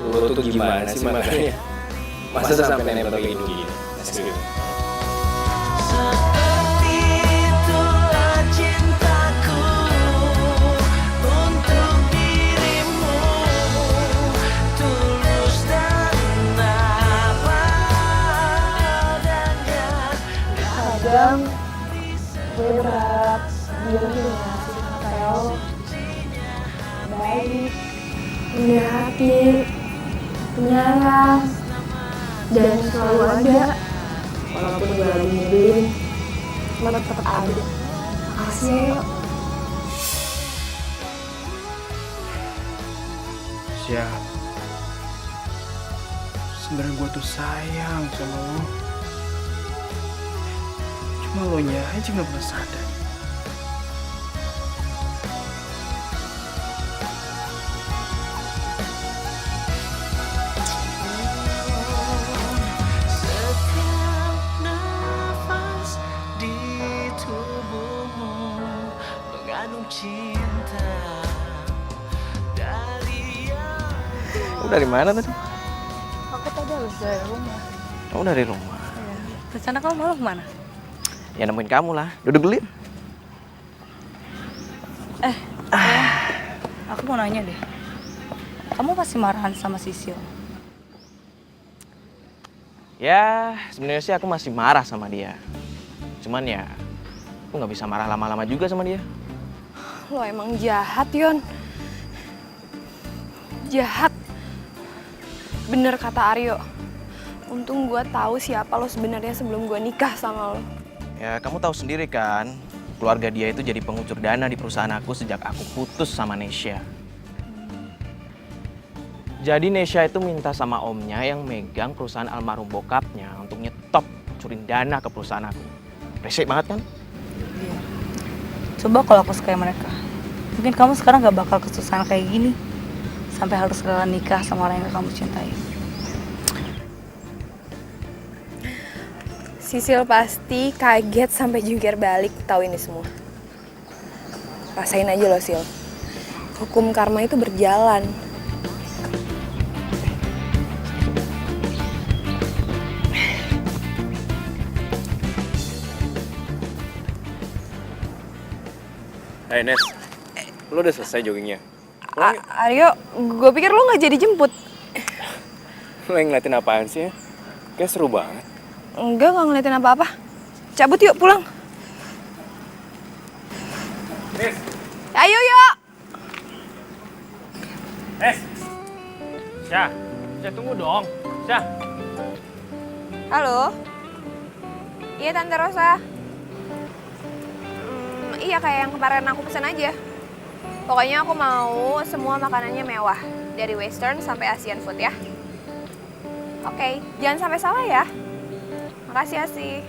Lu tuh gimana sih makanya? Masa sampai nempel kayak gini? Serius. seperti itulah cintaku untuk dirimu, tulus dan apa adanya. Kadang gue berharap dia punya sifat kayak lo. Baik, rendah hati, penyayang, dan selalu ada. Walaupun gue lagi nyebelin, lo tetap ada. Makasih ya, yuk. Siap. Sebenarnya gue tuh sayang sama lo. Cuma lo nya aja gak pernah sadar. Setiap nafas di tubuhmu mengandung cinta dari yang Kamu dari mana tadi? Aku tadi habis dari rumah. Kamu dari rumah. Rencana kamu malam kemana? Ya nemuin kamu lah. Duduk dulu. Yuk. Aku mau nanya deh. Kamu pasti marahan sama Sisil? Ya, sebenarnya sih aku masih marah sama dia. Cuman ya, aku nggak bisa marah lama-lama juga sama dia. Lo emang jahat, Yon. Jahat. Bener kata Aryo. Untung gue tahu siapa lo sebenarnya sebelum gue nikah sama lo. Ya, kamu tahu sendiri kan, keluarga dia itu jadi pengucur dana di perusahaan aku sejak aku putus sama Nesya. Jadi Nesya itu minta sama omnya yang megang perusahaan almarhum bokapnya untuk nyetop curin dana ke perusahaan aku. Resik banget kan? Iya. Coba kalau aku kayak mereka, mungkin kamu sekarang gak bakal kesusahan kayak gini. Sampai harus rela nikah sama orang yang kamu cintai. Sisil pasti kaget sampai jungkir balik tahu ini semua. Rasain aja lo, Sil. Hukum karma itu berjalan. Hai Nes, lo udah selesai joggingnya? Aryo, gue pikir lo nggak jadi jemput. Lo yang ngeliatin apaan sih ya? Kayak seru banget. Enggak ngeliatin apa-apa. Cabut yuk, pulang. Nis. Ayo yuk. Syah, tunggu dong. Syah. Halo. Iya Tante Rosa. Iya kayak yang kemarin aku pesan aja. Pokoknya aku mau semua makanannya mewah. Dari western sampai Asian food ya. Oke, jangan sampai salah ya. Makasih Asih.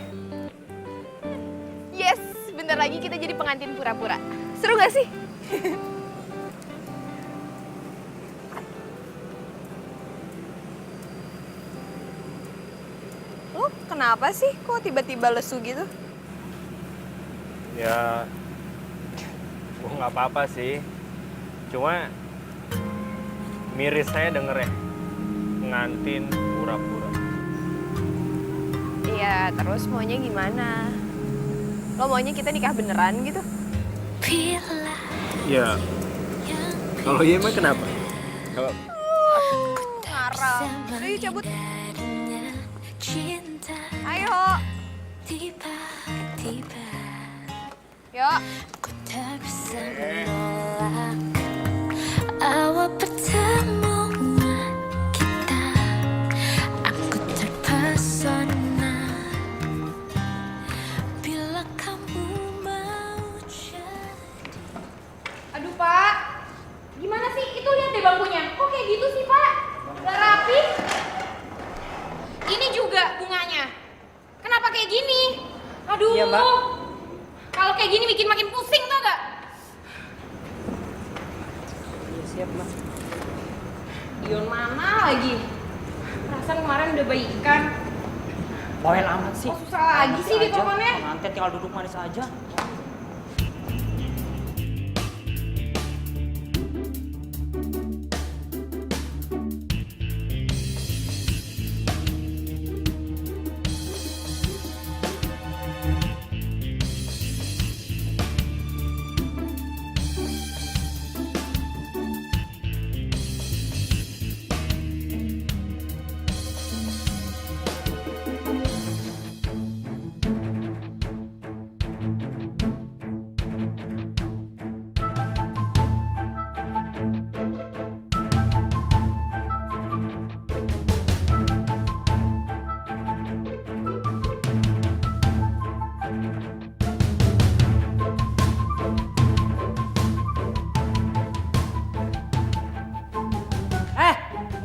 Yes, bentar lagi kita jadi pengantin pura-pura. Seru gak sih? Lu kenapa sih? Kok tiba-tiba lesu gitu? Ya, gue nggak apa-apa sih. Cuma miris saya denger ya, pengantin pura-pura. Iya, terus maunya gimana? Lo maunya kita nikah beneran gitu? Bila Ya, kalau iya emang kenapa? Kalau Ngarang. Udah yuk cabut. darinya cinta Ayo. tiba-tiba Yuk. ku tak bisa menolak awal pertemuan kita. Aku terpesona bila kamu mau jadi. Aduh Pak, gimana sih? Itu lihat deh bangkunya. Kok kayak gitu sih Pak? Gak rapi. Ini juga bunganya. Kenapa kayak gini? Aduh. Iya, Mbak. Kalau kayak gini bikin makin pusing tau gak? Iya siap Mas. Dion mana lagi? Perasaan kemarin udah baikan. Bawel amat sih. Kok susah lagi sih di teleponnya? Pengantin tinggal duduk manis aja.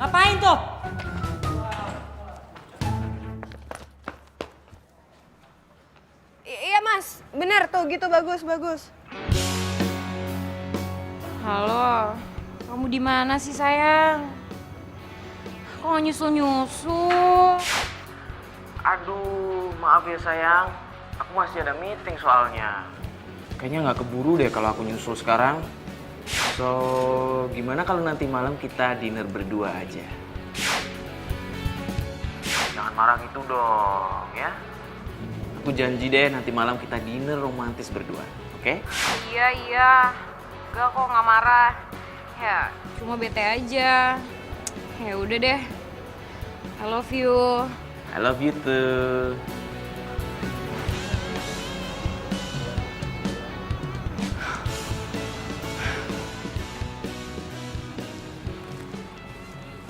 Ngapain tuh? Iya Mas, bener tuh gitu bagus. Halo, kamu di mana sih sayang? Kok nggak nyusul-nyusul? Aduh, maaf ya sayang. Aku masih ada meeting soalnya. Kayaknya nggak keburu deh kalau aku nyusul sekarang. So, gimana kalau nanti malam kita dinner berdua aja? Jangan marah gitu dong, ya. Aku janji deh nanti malam kita dinner romantis berdua, oke? Iya. Gak kok nggak marah. Ya, cuma bete aja. Ya udah deh. I love you. I love you too.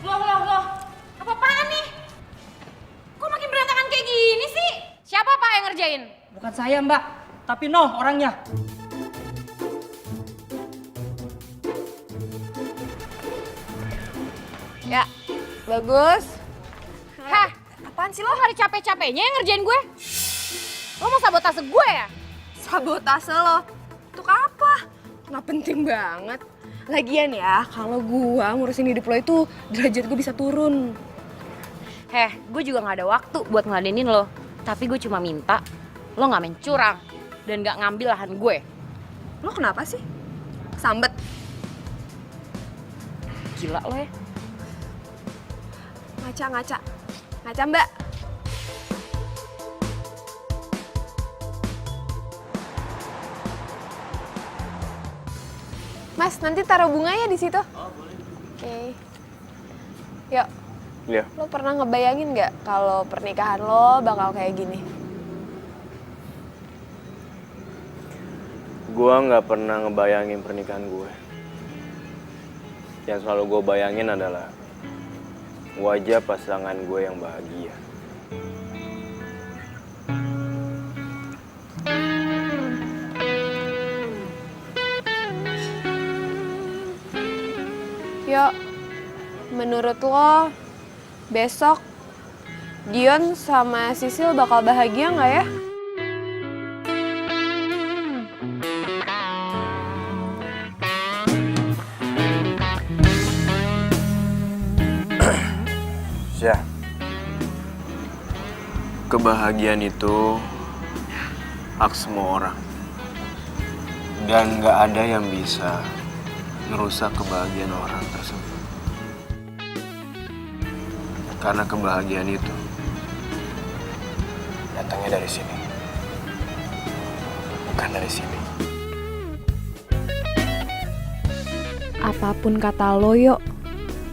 Loh. Apa-apaan nih? Kok makin berantakan kayak gini sih? Siapa Pak yang ngerjain? Bukan saya Mbak, tapi Noh orangnya. Ya, bagus. Hah? Apaan sih lo hari capek-capeknya yang ngerjain gue? Lo mau sabotase gue ya? Sabotase lo. Untuk apa? Nggak penting banget. Lagian ya, kalau gua ngurusin hidup lo itu derajat gue bisa turun. Gue juga gak ada waktu buat ngeladenin lo. Tapi gue cuma minta lo gak main curang dan gak ngambil lahan gue. Lo kenapa sih? Sambet. Gila lo ya. Ngaca Mbak. Mas, nanti taruh bunganya di situ. Oh, boleh. Oke. Yuk. Iya. Lo pernah ngebayangin nggak kalau pernikahan lo bakal kayak gini? Gue nggak pernah ngebayangin pernikahan gue. Yang selalu gue bayangin adalah wajah pasangan gue yang bahagia. Yuk, menurut lo besok Dion sama Sisil bakal bahagia nggak ya? Ya, kebahagiaan itu hak semua orang. Dan nggak ada yang bisa merusak kebahagiaan orang tersebut. Karena kebahagiaan itu datangnya dari sini, bukan dari sini. Apapun kata lo, Yuk.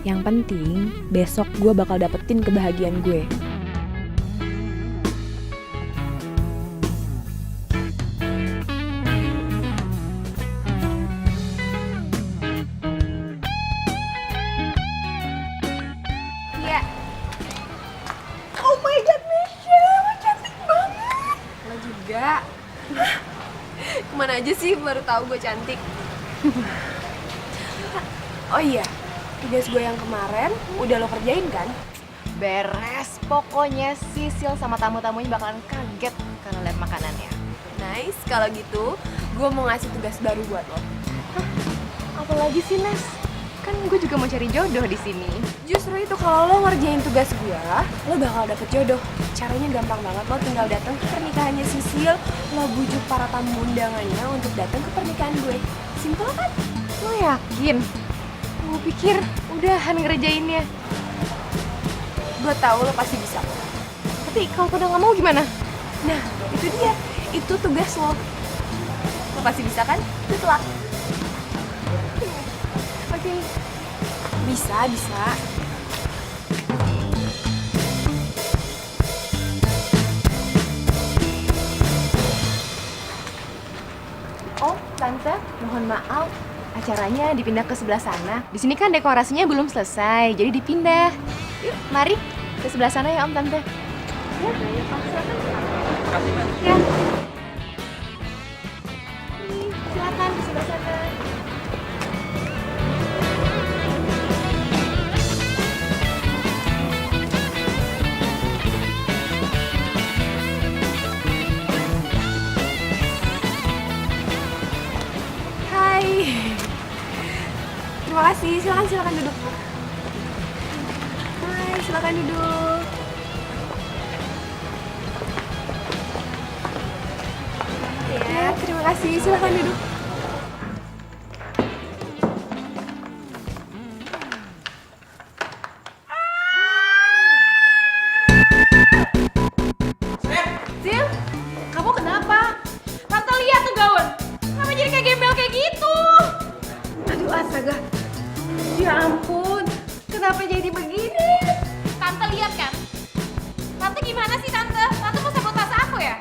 Yang penting, besok gue bakal dapetin kebahagiaan gue. Iya. Oh my God, Misha, lo cantik banget. Lo juga. Kemana aja sih baru tahu gue cantik. Oh iya. Tugas gue yang kemarin udah lo kerjain kan? Beres, pokoknya Sisil sama tamu-tamunya bakalan kaget karena lihat makanannya. Nice, kalau gitu gue mau ngasih tugas baru buat lo. Apalagi sih, Nes? Kan gue juga mau cari jodoh di sini. Justru itu kalau lo ngerjain tugas gue, lo bakal dapet jodoh. Caranya gampang banget, lo tinggal datang ke pernikahannya Sisil, lo bujuk para tamu undangannya untuk datang ke pernikahan gue. Simpel kan? Lo yakin? Gue pikir udahan ngerjainnya. Gue tahu lo pasti bisa. Tapi kalau pada nggak mau gimana? Nah, itu dia. Itu tugas lo. Lo pasti bisa kan? Good luck. Oke. Bisa, bisa. Oh, Tante, mohon maaf. Acaranya dipindah ke sebelah sana. Di sini kan dekorasinya belum selesai, jadi dipindah. Yuk, mari ke sebelah sana ya Om Tante. Ya, ya. Silakan ke sebelah sana. Hai. Terima kasih. Silakan duduk. Hai, silakan duduk. Ya, terima kasih. Silakan duduk. Sil, kamu kenapa? Tante lihat tuh gaun. Kenapa jadi kayak gembel kayak gitu? Aduh astaga. Ya ampun, kenapa jadi begini? Tante lihat kan? Tante gimana sih Tante? Tante mau sabotase aku ya?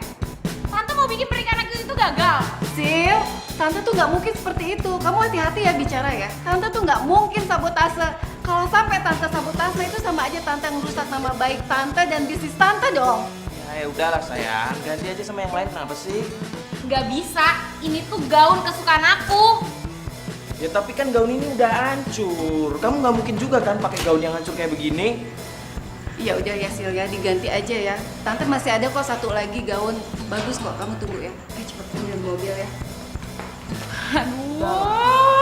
Tante mau bikin pernikahan aku itu gagal. Sil, Tante tuh nggak mungkin seperti itu. Kamu hati-hati ya bicara ya. Tante tuh nggak mungkin sabotase. Kalau sampai Tante sabotase itu sama aja Tante ngerusak nama baik Tante dan bisnis Tante dong. Ya udahlah sayang, ganti aja sama yang lain, kenapa sih? Nggak bisa, ini tuh gaun kesukaan aku. Ya tapi kan gaun ini udah hancur. Kamu nggak mungkin juga kan pakai gaun yang hancur kayak begini. Ya udah ya Sil ya, diganti aja ya. Tante masih ada kok satu lagi gaun bagus kok. Kamu tunggu ya. Cepet ambil mobil ya.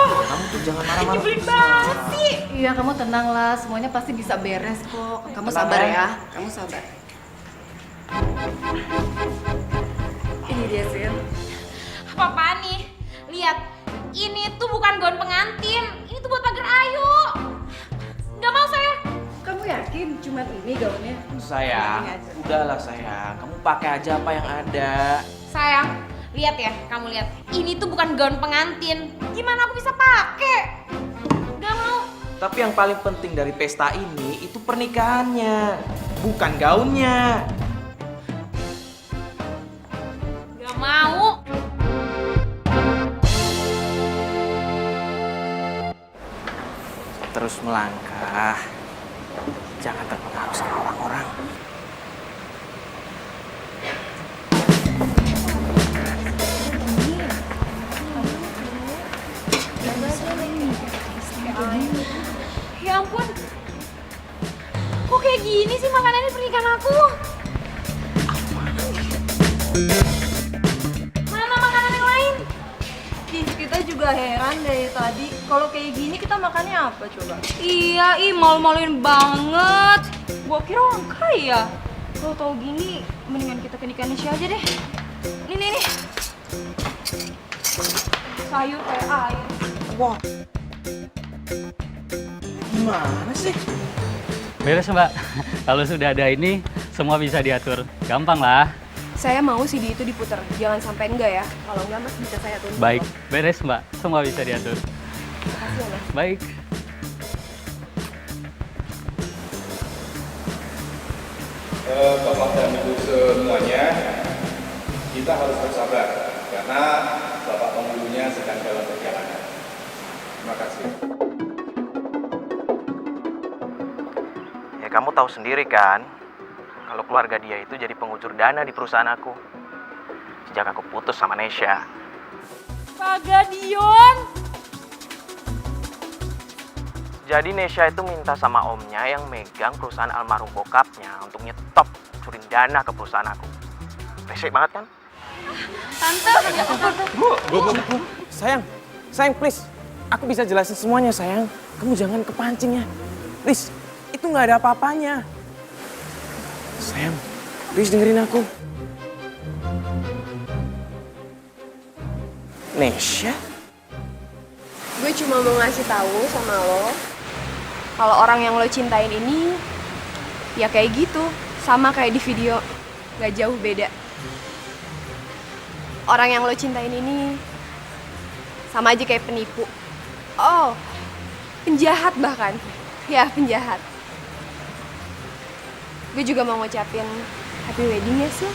Kamu tuh jangan marah-marah. Nyebelin banget sih. Iya, kamu tenanglah. Semuanya pasti bisa beres kok. Kamu Tenang sabar ya. ya. Kamu sabar. Ini dia Sil. Apa-apaan nih? Lihat, ini tuh bukan gaun pengantin. Ini tuh buat pagar ayu. Nggak mau saya. Kamu yakin cuma ini gaunnya? Sayang, udahlah sayang. Kamu pakai aja apa yang ada. Sayang, lihat ya, kamu lihat. Ini tuh bukan gaun pengantin. Gimana aku bisa pakai? Nggak mau. Tapi yang paling penting dari pesta ini itu pernikahannya, bukan gaunnya. Nggak mau. terus melangkah. Jangan terpengaruh sama orang-orang. Ya ampun. Kok kayak gini sih makanannya pernikahan aku? Mana makanan yang lain? Ih, kita juga heran dari tadi. Kalau kayak gini kita makannya apa coba? Iya, malu-maluin banget. Gua kira orang kaya. Kalau tau gini, mendingan kita ke nikahan Nisha aja deh. Nih. Sayur kayak air. Wah. Gimana sih? Beres mbak, kalau sudah ada ini semua bisa diatur. Gampang lah. Saya mau CD itu diputer, jangan sampai enggak ya. Kalau enggak Mas bisa saya tuntut. Baik, loh. beres mbak, semua bisa diatur. Makasih ya Mas. Baik. Bapak dan Ibu semuanya, kita harus bersabar karena Bapak penghulunya sedang dalam perjalanan. Terima kasih. Ya kamu tahu sendiri kan, kalau keluarga dia itu jadi pengucur dana di perusahaan aku. Sejak aku putus sama Nesha. Kagak, Dion. Jadi Nesha itu minta sama omnya yang megang perusahaan almarhum bokapnya untuk nyetop curin dana ke perusahaan aku. Resek banget kan? Tante, ya ampun. Bu. Sayang please. Aku bisa jelasin semuanya sayang. Kamu jangan kepancing ya. Please, itu nggak ada apa-apanya. Sayang, please dengerin aku. Nesha? Gue cuma mau ngasih tahu sama lo, kalau orang yang lo cintain ini, ya kayak gitu, sama kayak di video, nggak jauh beda. Orang yang lo cintain ini, sama aja kayak penipu. Oh, penjahat bahkan. Ya, penjahat. Gue juga mau ngucapin happy wedding ya, Sil.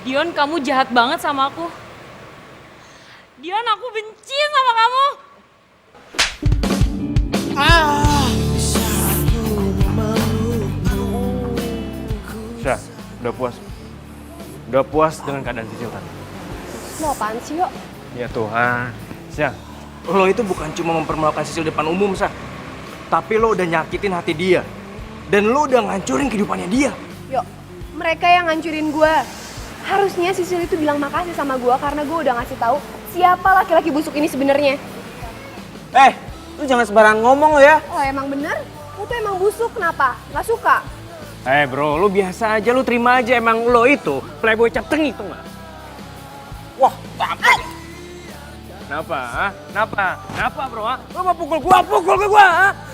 Dion, kamu jahat banget sama aku. Dion, aku benci sama kamu. Syah, udah puas? Udah puas dengan keadaan Sisil tadi? Lo apaan sih, yuk? Ya Tuhan. Syah, Lo itu bukan cuma mempermalukan Sisil depan umum, Sah. Tapi lo udah nyakitin hati dia. Dan lo udah ngancurin kehidupannya dia. Yuk, mereka yang ngancurin gue. Harusnya Sisil itu bilang makasih sama gue karena gue udah ngasih tahu siapa laki-laki busuk ini sebenarnya. lu jangan sembarangan ngomong lo ya. Oh emang bener? Lo tuh emang busuk, kenapa? Gak suka? Bro, lu biasa aja, lu terima aja emang lo itu playboy cap tengik tuh nggak? Wah, apa? Kenapa? Kenapa bro? Lu mau pukul gua?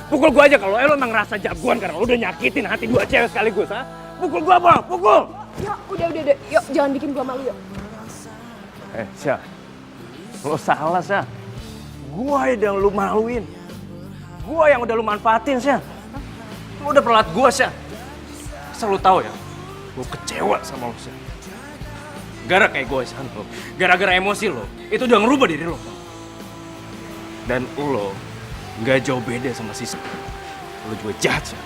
Pukul gua aja kalau lo emang ngerasa jagoan karena lu udah nyakitin hati dua cewek sekaligus, ha? Pukul gua bang, pukul! Yuk, udah. Yuk, jangan bikin gua malu, yuk. Syah, lo salah, Syah. Gua yang lu maluin. Gua yang udah lu manfaatin, Syah. Lu udah perlat gua, Syah. Asal lu tahu ya, gua kecewa sama lo, Syah. Gara kayak gue, Syah, lo. Gara-gara emosi lo, itu udah ngerubah diri lo. Dan lo nggak jauh beda sama Sisil. Lo juga jahat, Syah.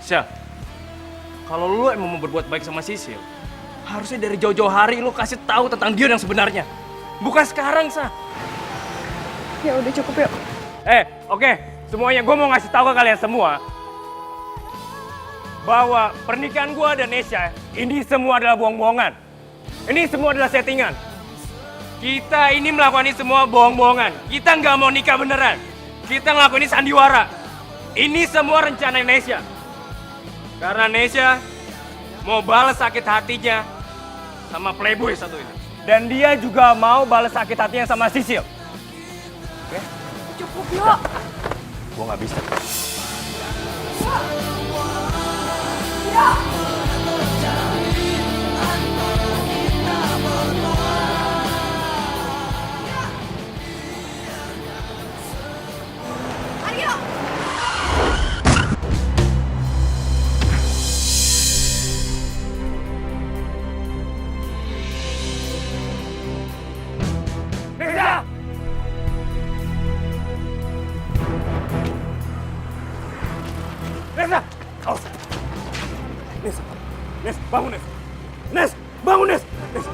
Syah, kalau lo emang mau berbuat baik sama Sisil, harusnya dari jauh-jauh hari lo kasih tahu tentang dia yang sebenarnya. Bukan sekarang, Syah. Ya udah cukup, yuk. Oke. Semuanya gue mau ngasih tahu ke kalian semua bahwa pernikahan gue dan Nesha ini semua adalah bohong-bohongan. Ini semua adalah settingan. Kita ini melakukan ini semua bohong-bohongan. Kita nggak mau nikah beneran. Kita ngelakuin ini sandiwara. Ini semua rencana Nesha. Karena Nesha mau balas sakit hatinya sama playboy satu ini. Dan dia juga mau balas sakit hatinya sama Sisil. Oke? Cukup, yuk. Gue nggak bisa. Ayo. Nesha! Bangun, Nes. Nes, bangun, Nes. Nes.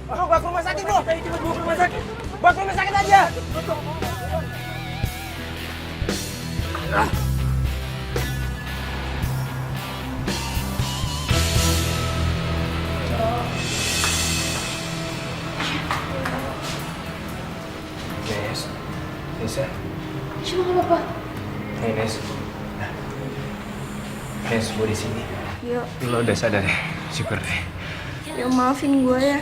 Bro, bawa ke rumah sakit, bro. Bawa ke rumah sakit. Bawa ke rumah sakit aja. Nes, Nisa. Cuma nggak apa-apa. Hey, Nes. Nes, gue di sini. Yo, Lo udah sadar ya? Syukur deh. yo maafin gue ya.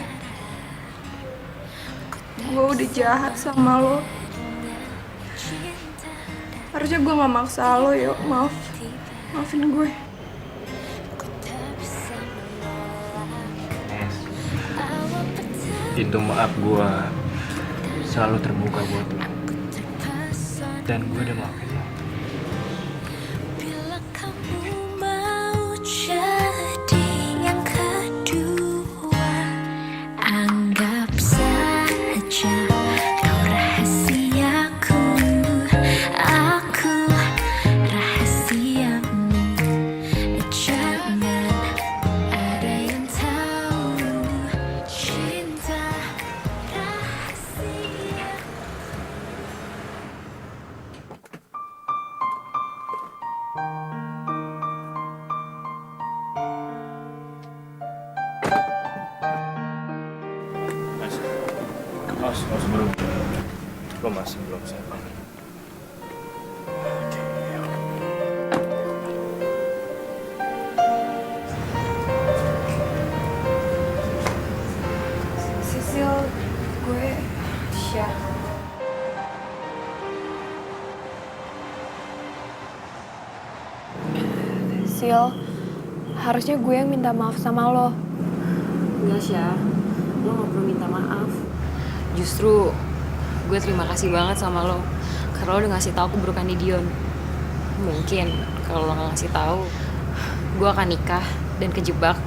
Gue udah jahat sama lo. Harusnya gue gak maksa lo, yo. Maafin gue. Nes, pintu maaf gue selalu terbuka buat lo. Dan gue udah maafin lo. Bila kamu mau jadi yang kedua, anggap saja kau rahasiaku, aku rahasiamu. Jangan ada yang tahu cinta rahasia. Mas, belum. Lo masih belum siap. Sisil, gue Syah. Sil, harusnya gue yang minta maaf sama lo. Enggak, Syah. Lo gak perlu minta maaf. Justru gue terima kasih banget sama lo. Karena lo udah ngasih tahu keburukan di Dion. Mungkin kalau lo gak ngasih tahu, gue akan nikah dan kejebak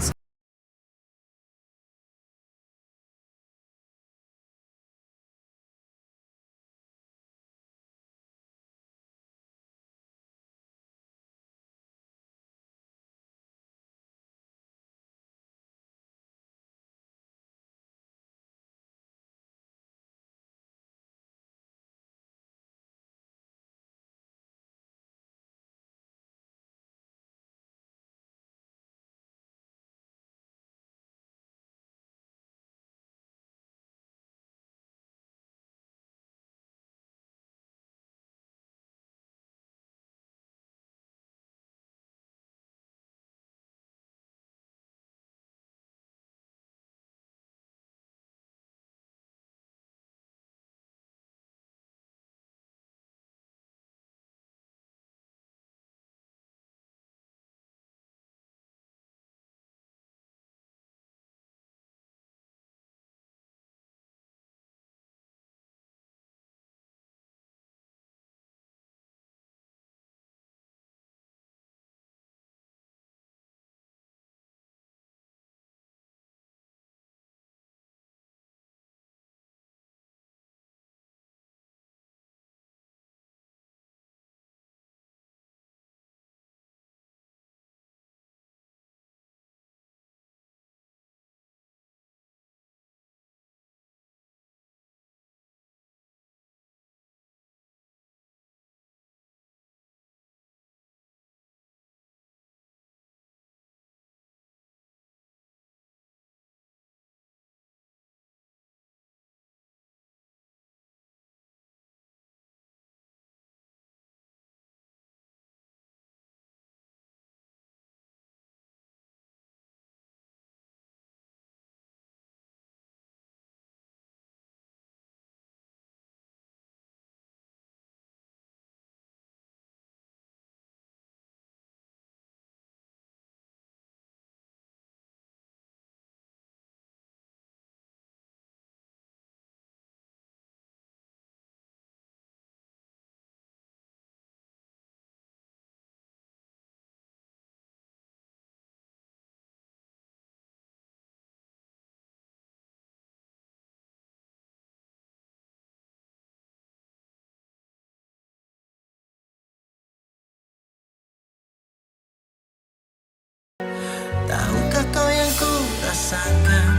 rasakan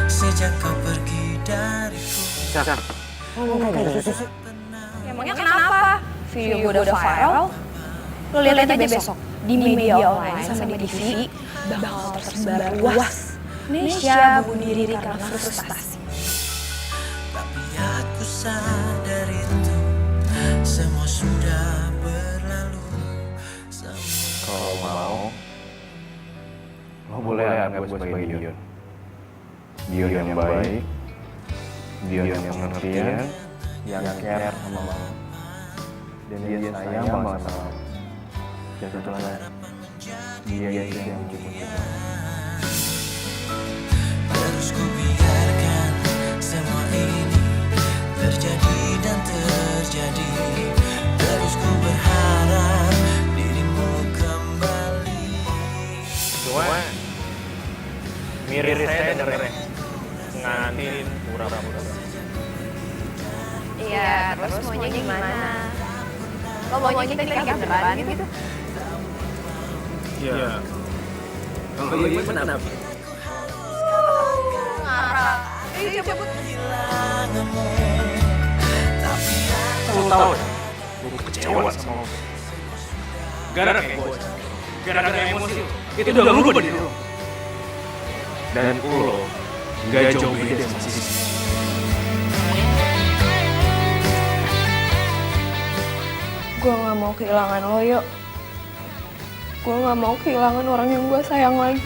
sejak kau pergi dariku. Emangnya kenapa? Video gue udah viral. Lo lihat aja besok di media online sama di TV bakal tersebar luas. Nesya bunuh diri karena frustasi. Tapi aku sadar itu semua sudah berlalu. Kalau mau, lo boleh anggap gue sebagai Dion. Dion yang baik, Dion yang pengertian, yang care sama lo. Dan dia sayang banget sama lo. Dan satu lagi, dia yang cuma Terus ku biarkan semua ini terjadi dan terjadi. Terus ku berharap dirimu kembali. Cuma mirip saya dan ngantin pura-pura. Iya, terus maunya gimana? Lo maunya kita nikah beneran gitu? Iya. Kalau iya kenapa? Ngarang. Ayo cabut. Lo tau ya, gue kecewa sama lo. Gara-gara kayak gue, gara-gara emosi lo, itu udah ngerubah diri lo. Dan lo gak jauh beda sama Sisi. Gue gak mau kehilangan lo, yuk. Gue gak mau kehilangan orang yang gue sayang lagi.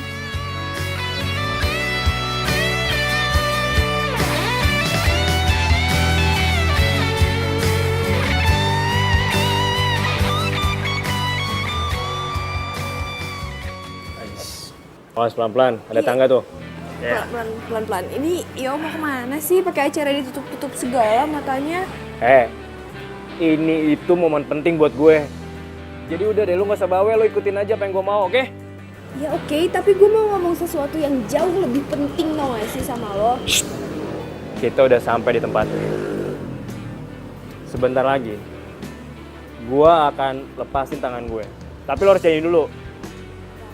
Awas pelan-pelan, ada tangga tuh. Pelan-pelan. Ini Yo mau kemana sih? Pakai acara ditutup-tutup segala matanya. Ini itu momen penting buat gue. Jadi udah deh, lu gak usah bawel, lu ikutin aja apa yang gue mau, oke? Ya oke, tapi gue mau ngomong sesuatu yang jauh lebih penting tau gak sih sama lo? Kita udah sampai di tempat. Sebentar lagi, gue akan lepasin tangan gue. Tapi lo harus janji dulu.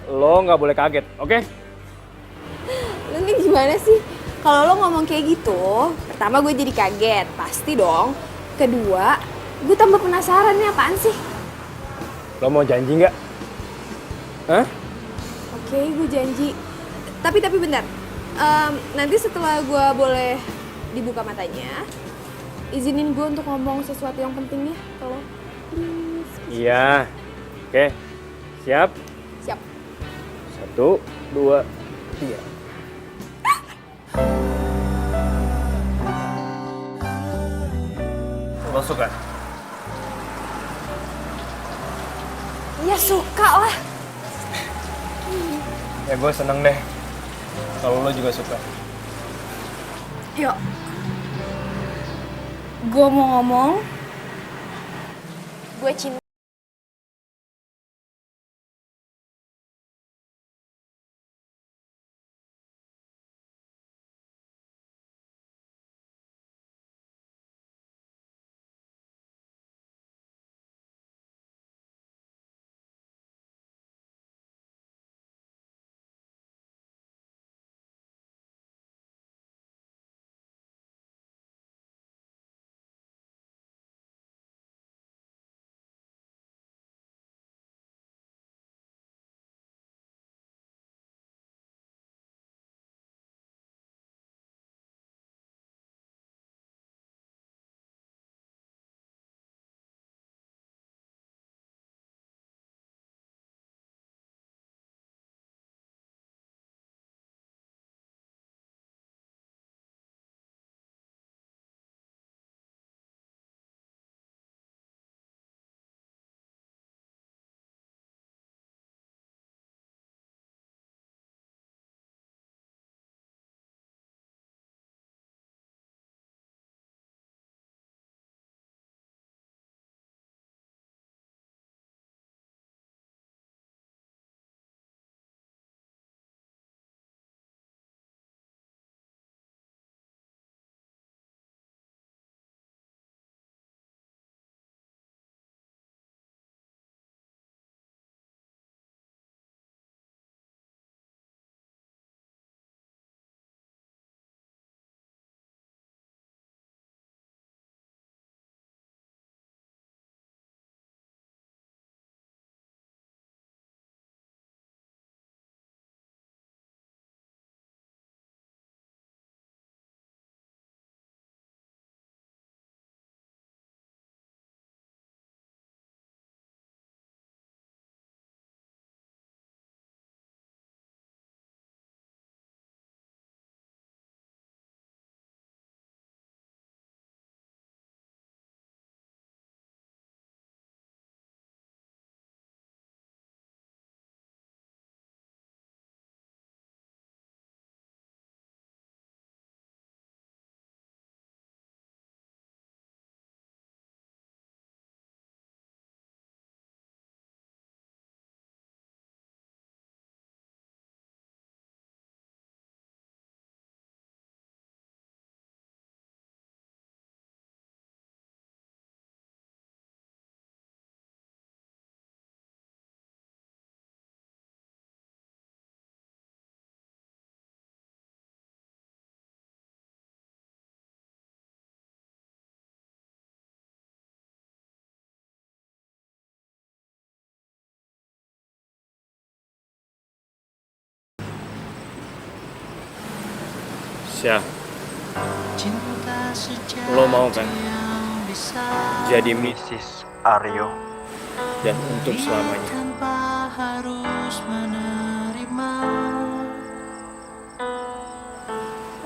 Lo nggak boleh kaget, oke? Lu nih gimana sih? Kalau lo ngomong kayak gitu, pertama gue jadi kaget, pasti dong. Kedua, gue tambah penasaran nih apaan sih? Lo mau janji nggak? Hah? Oke, gue janji. Tapi bentar. Nanti setelah gue boleh dibuka matanya, izinin gue untuk ngomong sesuatu yang penting ya, kalau please. Iya. Oke. Siap? Siap. 1, 2, 3. Lo suka? Ya suka lah. Ya gue seneng deh kalau lo juga suka. Yuk. Gue mau ngomong. Gue cinta. Syah, lo mau kan jadi Mrs. Aryo dan untuk selamanya? tanpa harus menerima.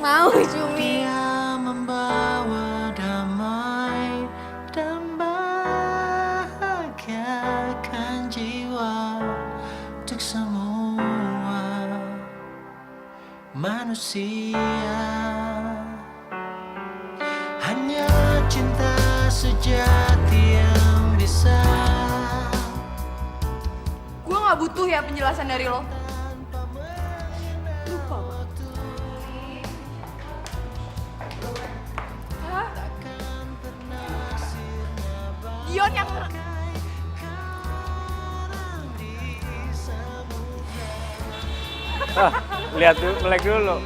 Mau, Cumi. Dia membawa damai dan bahagiakan jiwa untuk semua manusia. Hanya cinta sejati yang bisa. Gue gak butuh ya penjelasan dari lo. Lupa. Hah? Dion yang... Lihat dulu, melek dulu.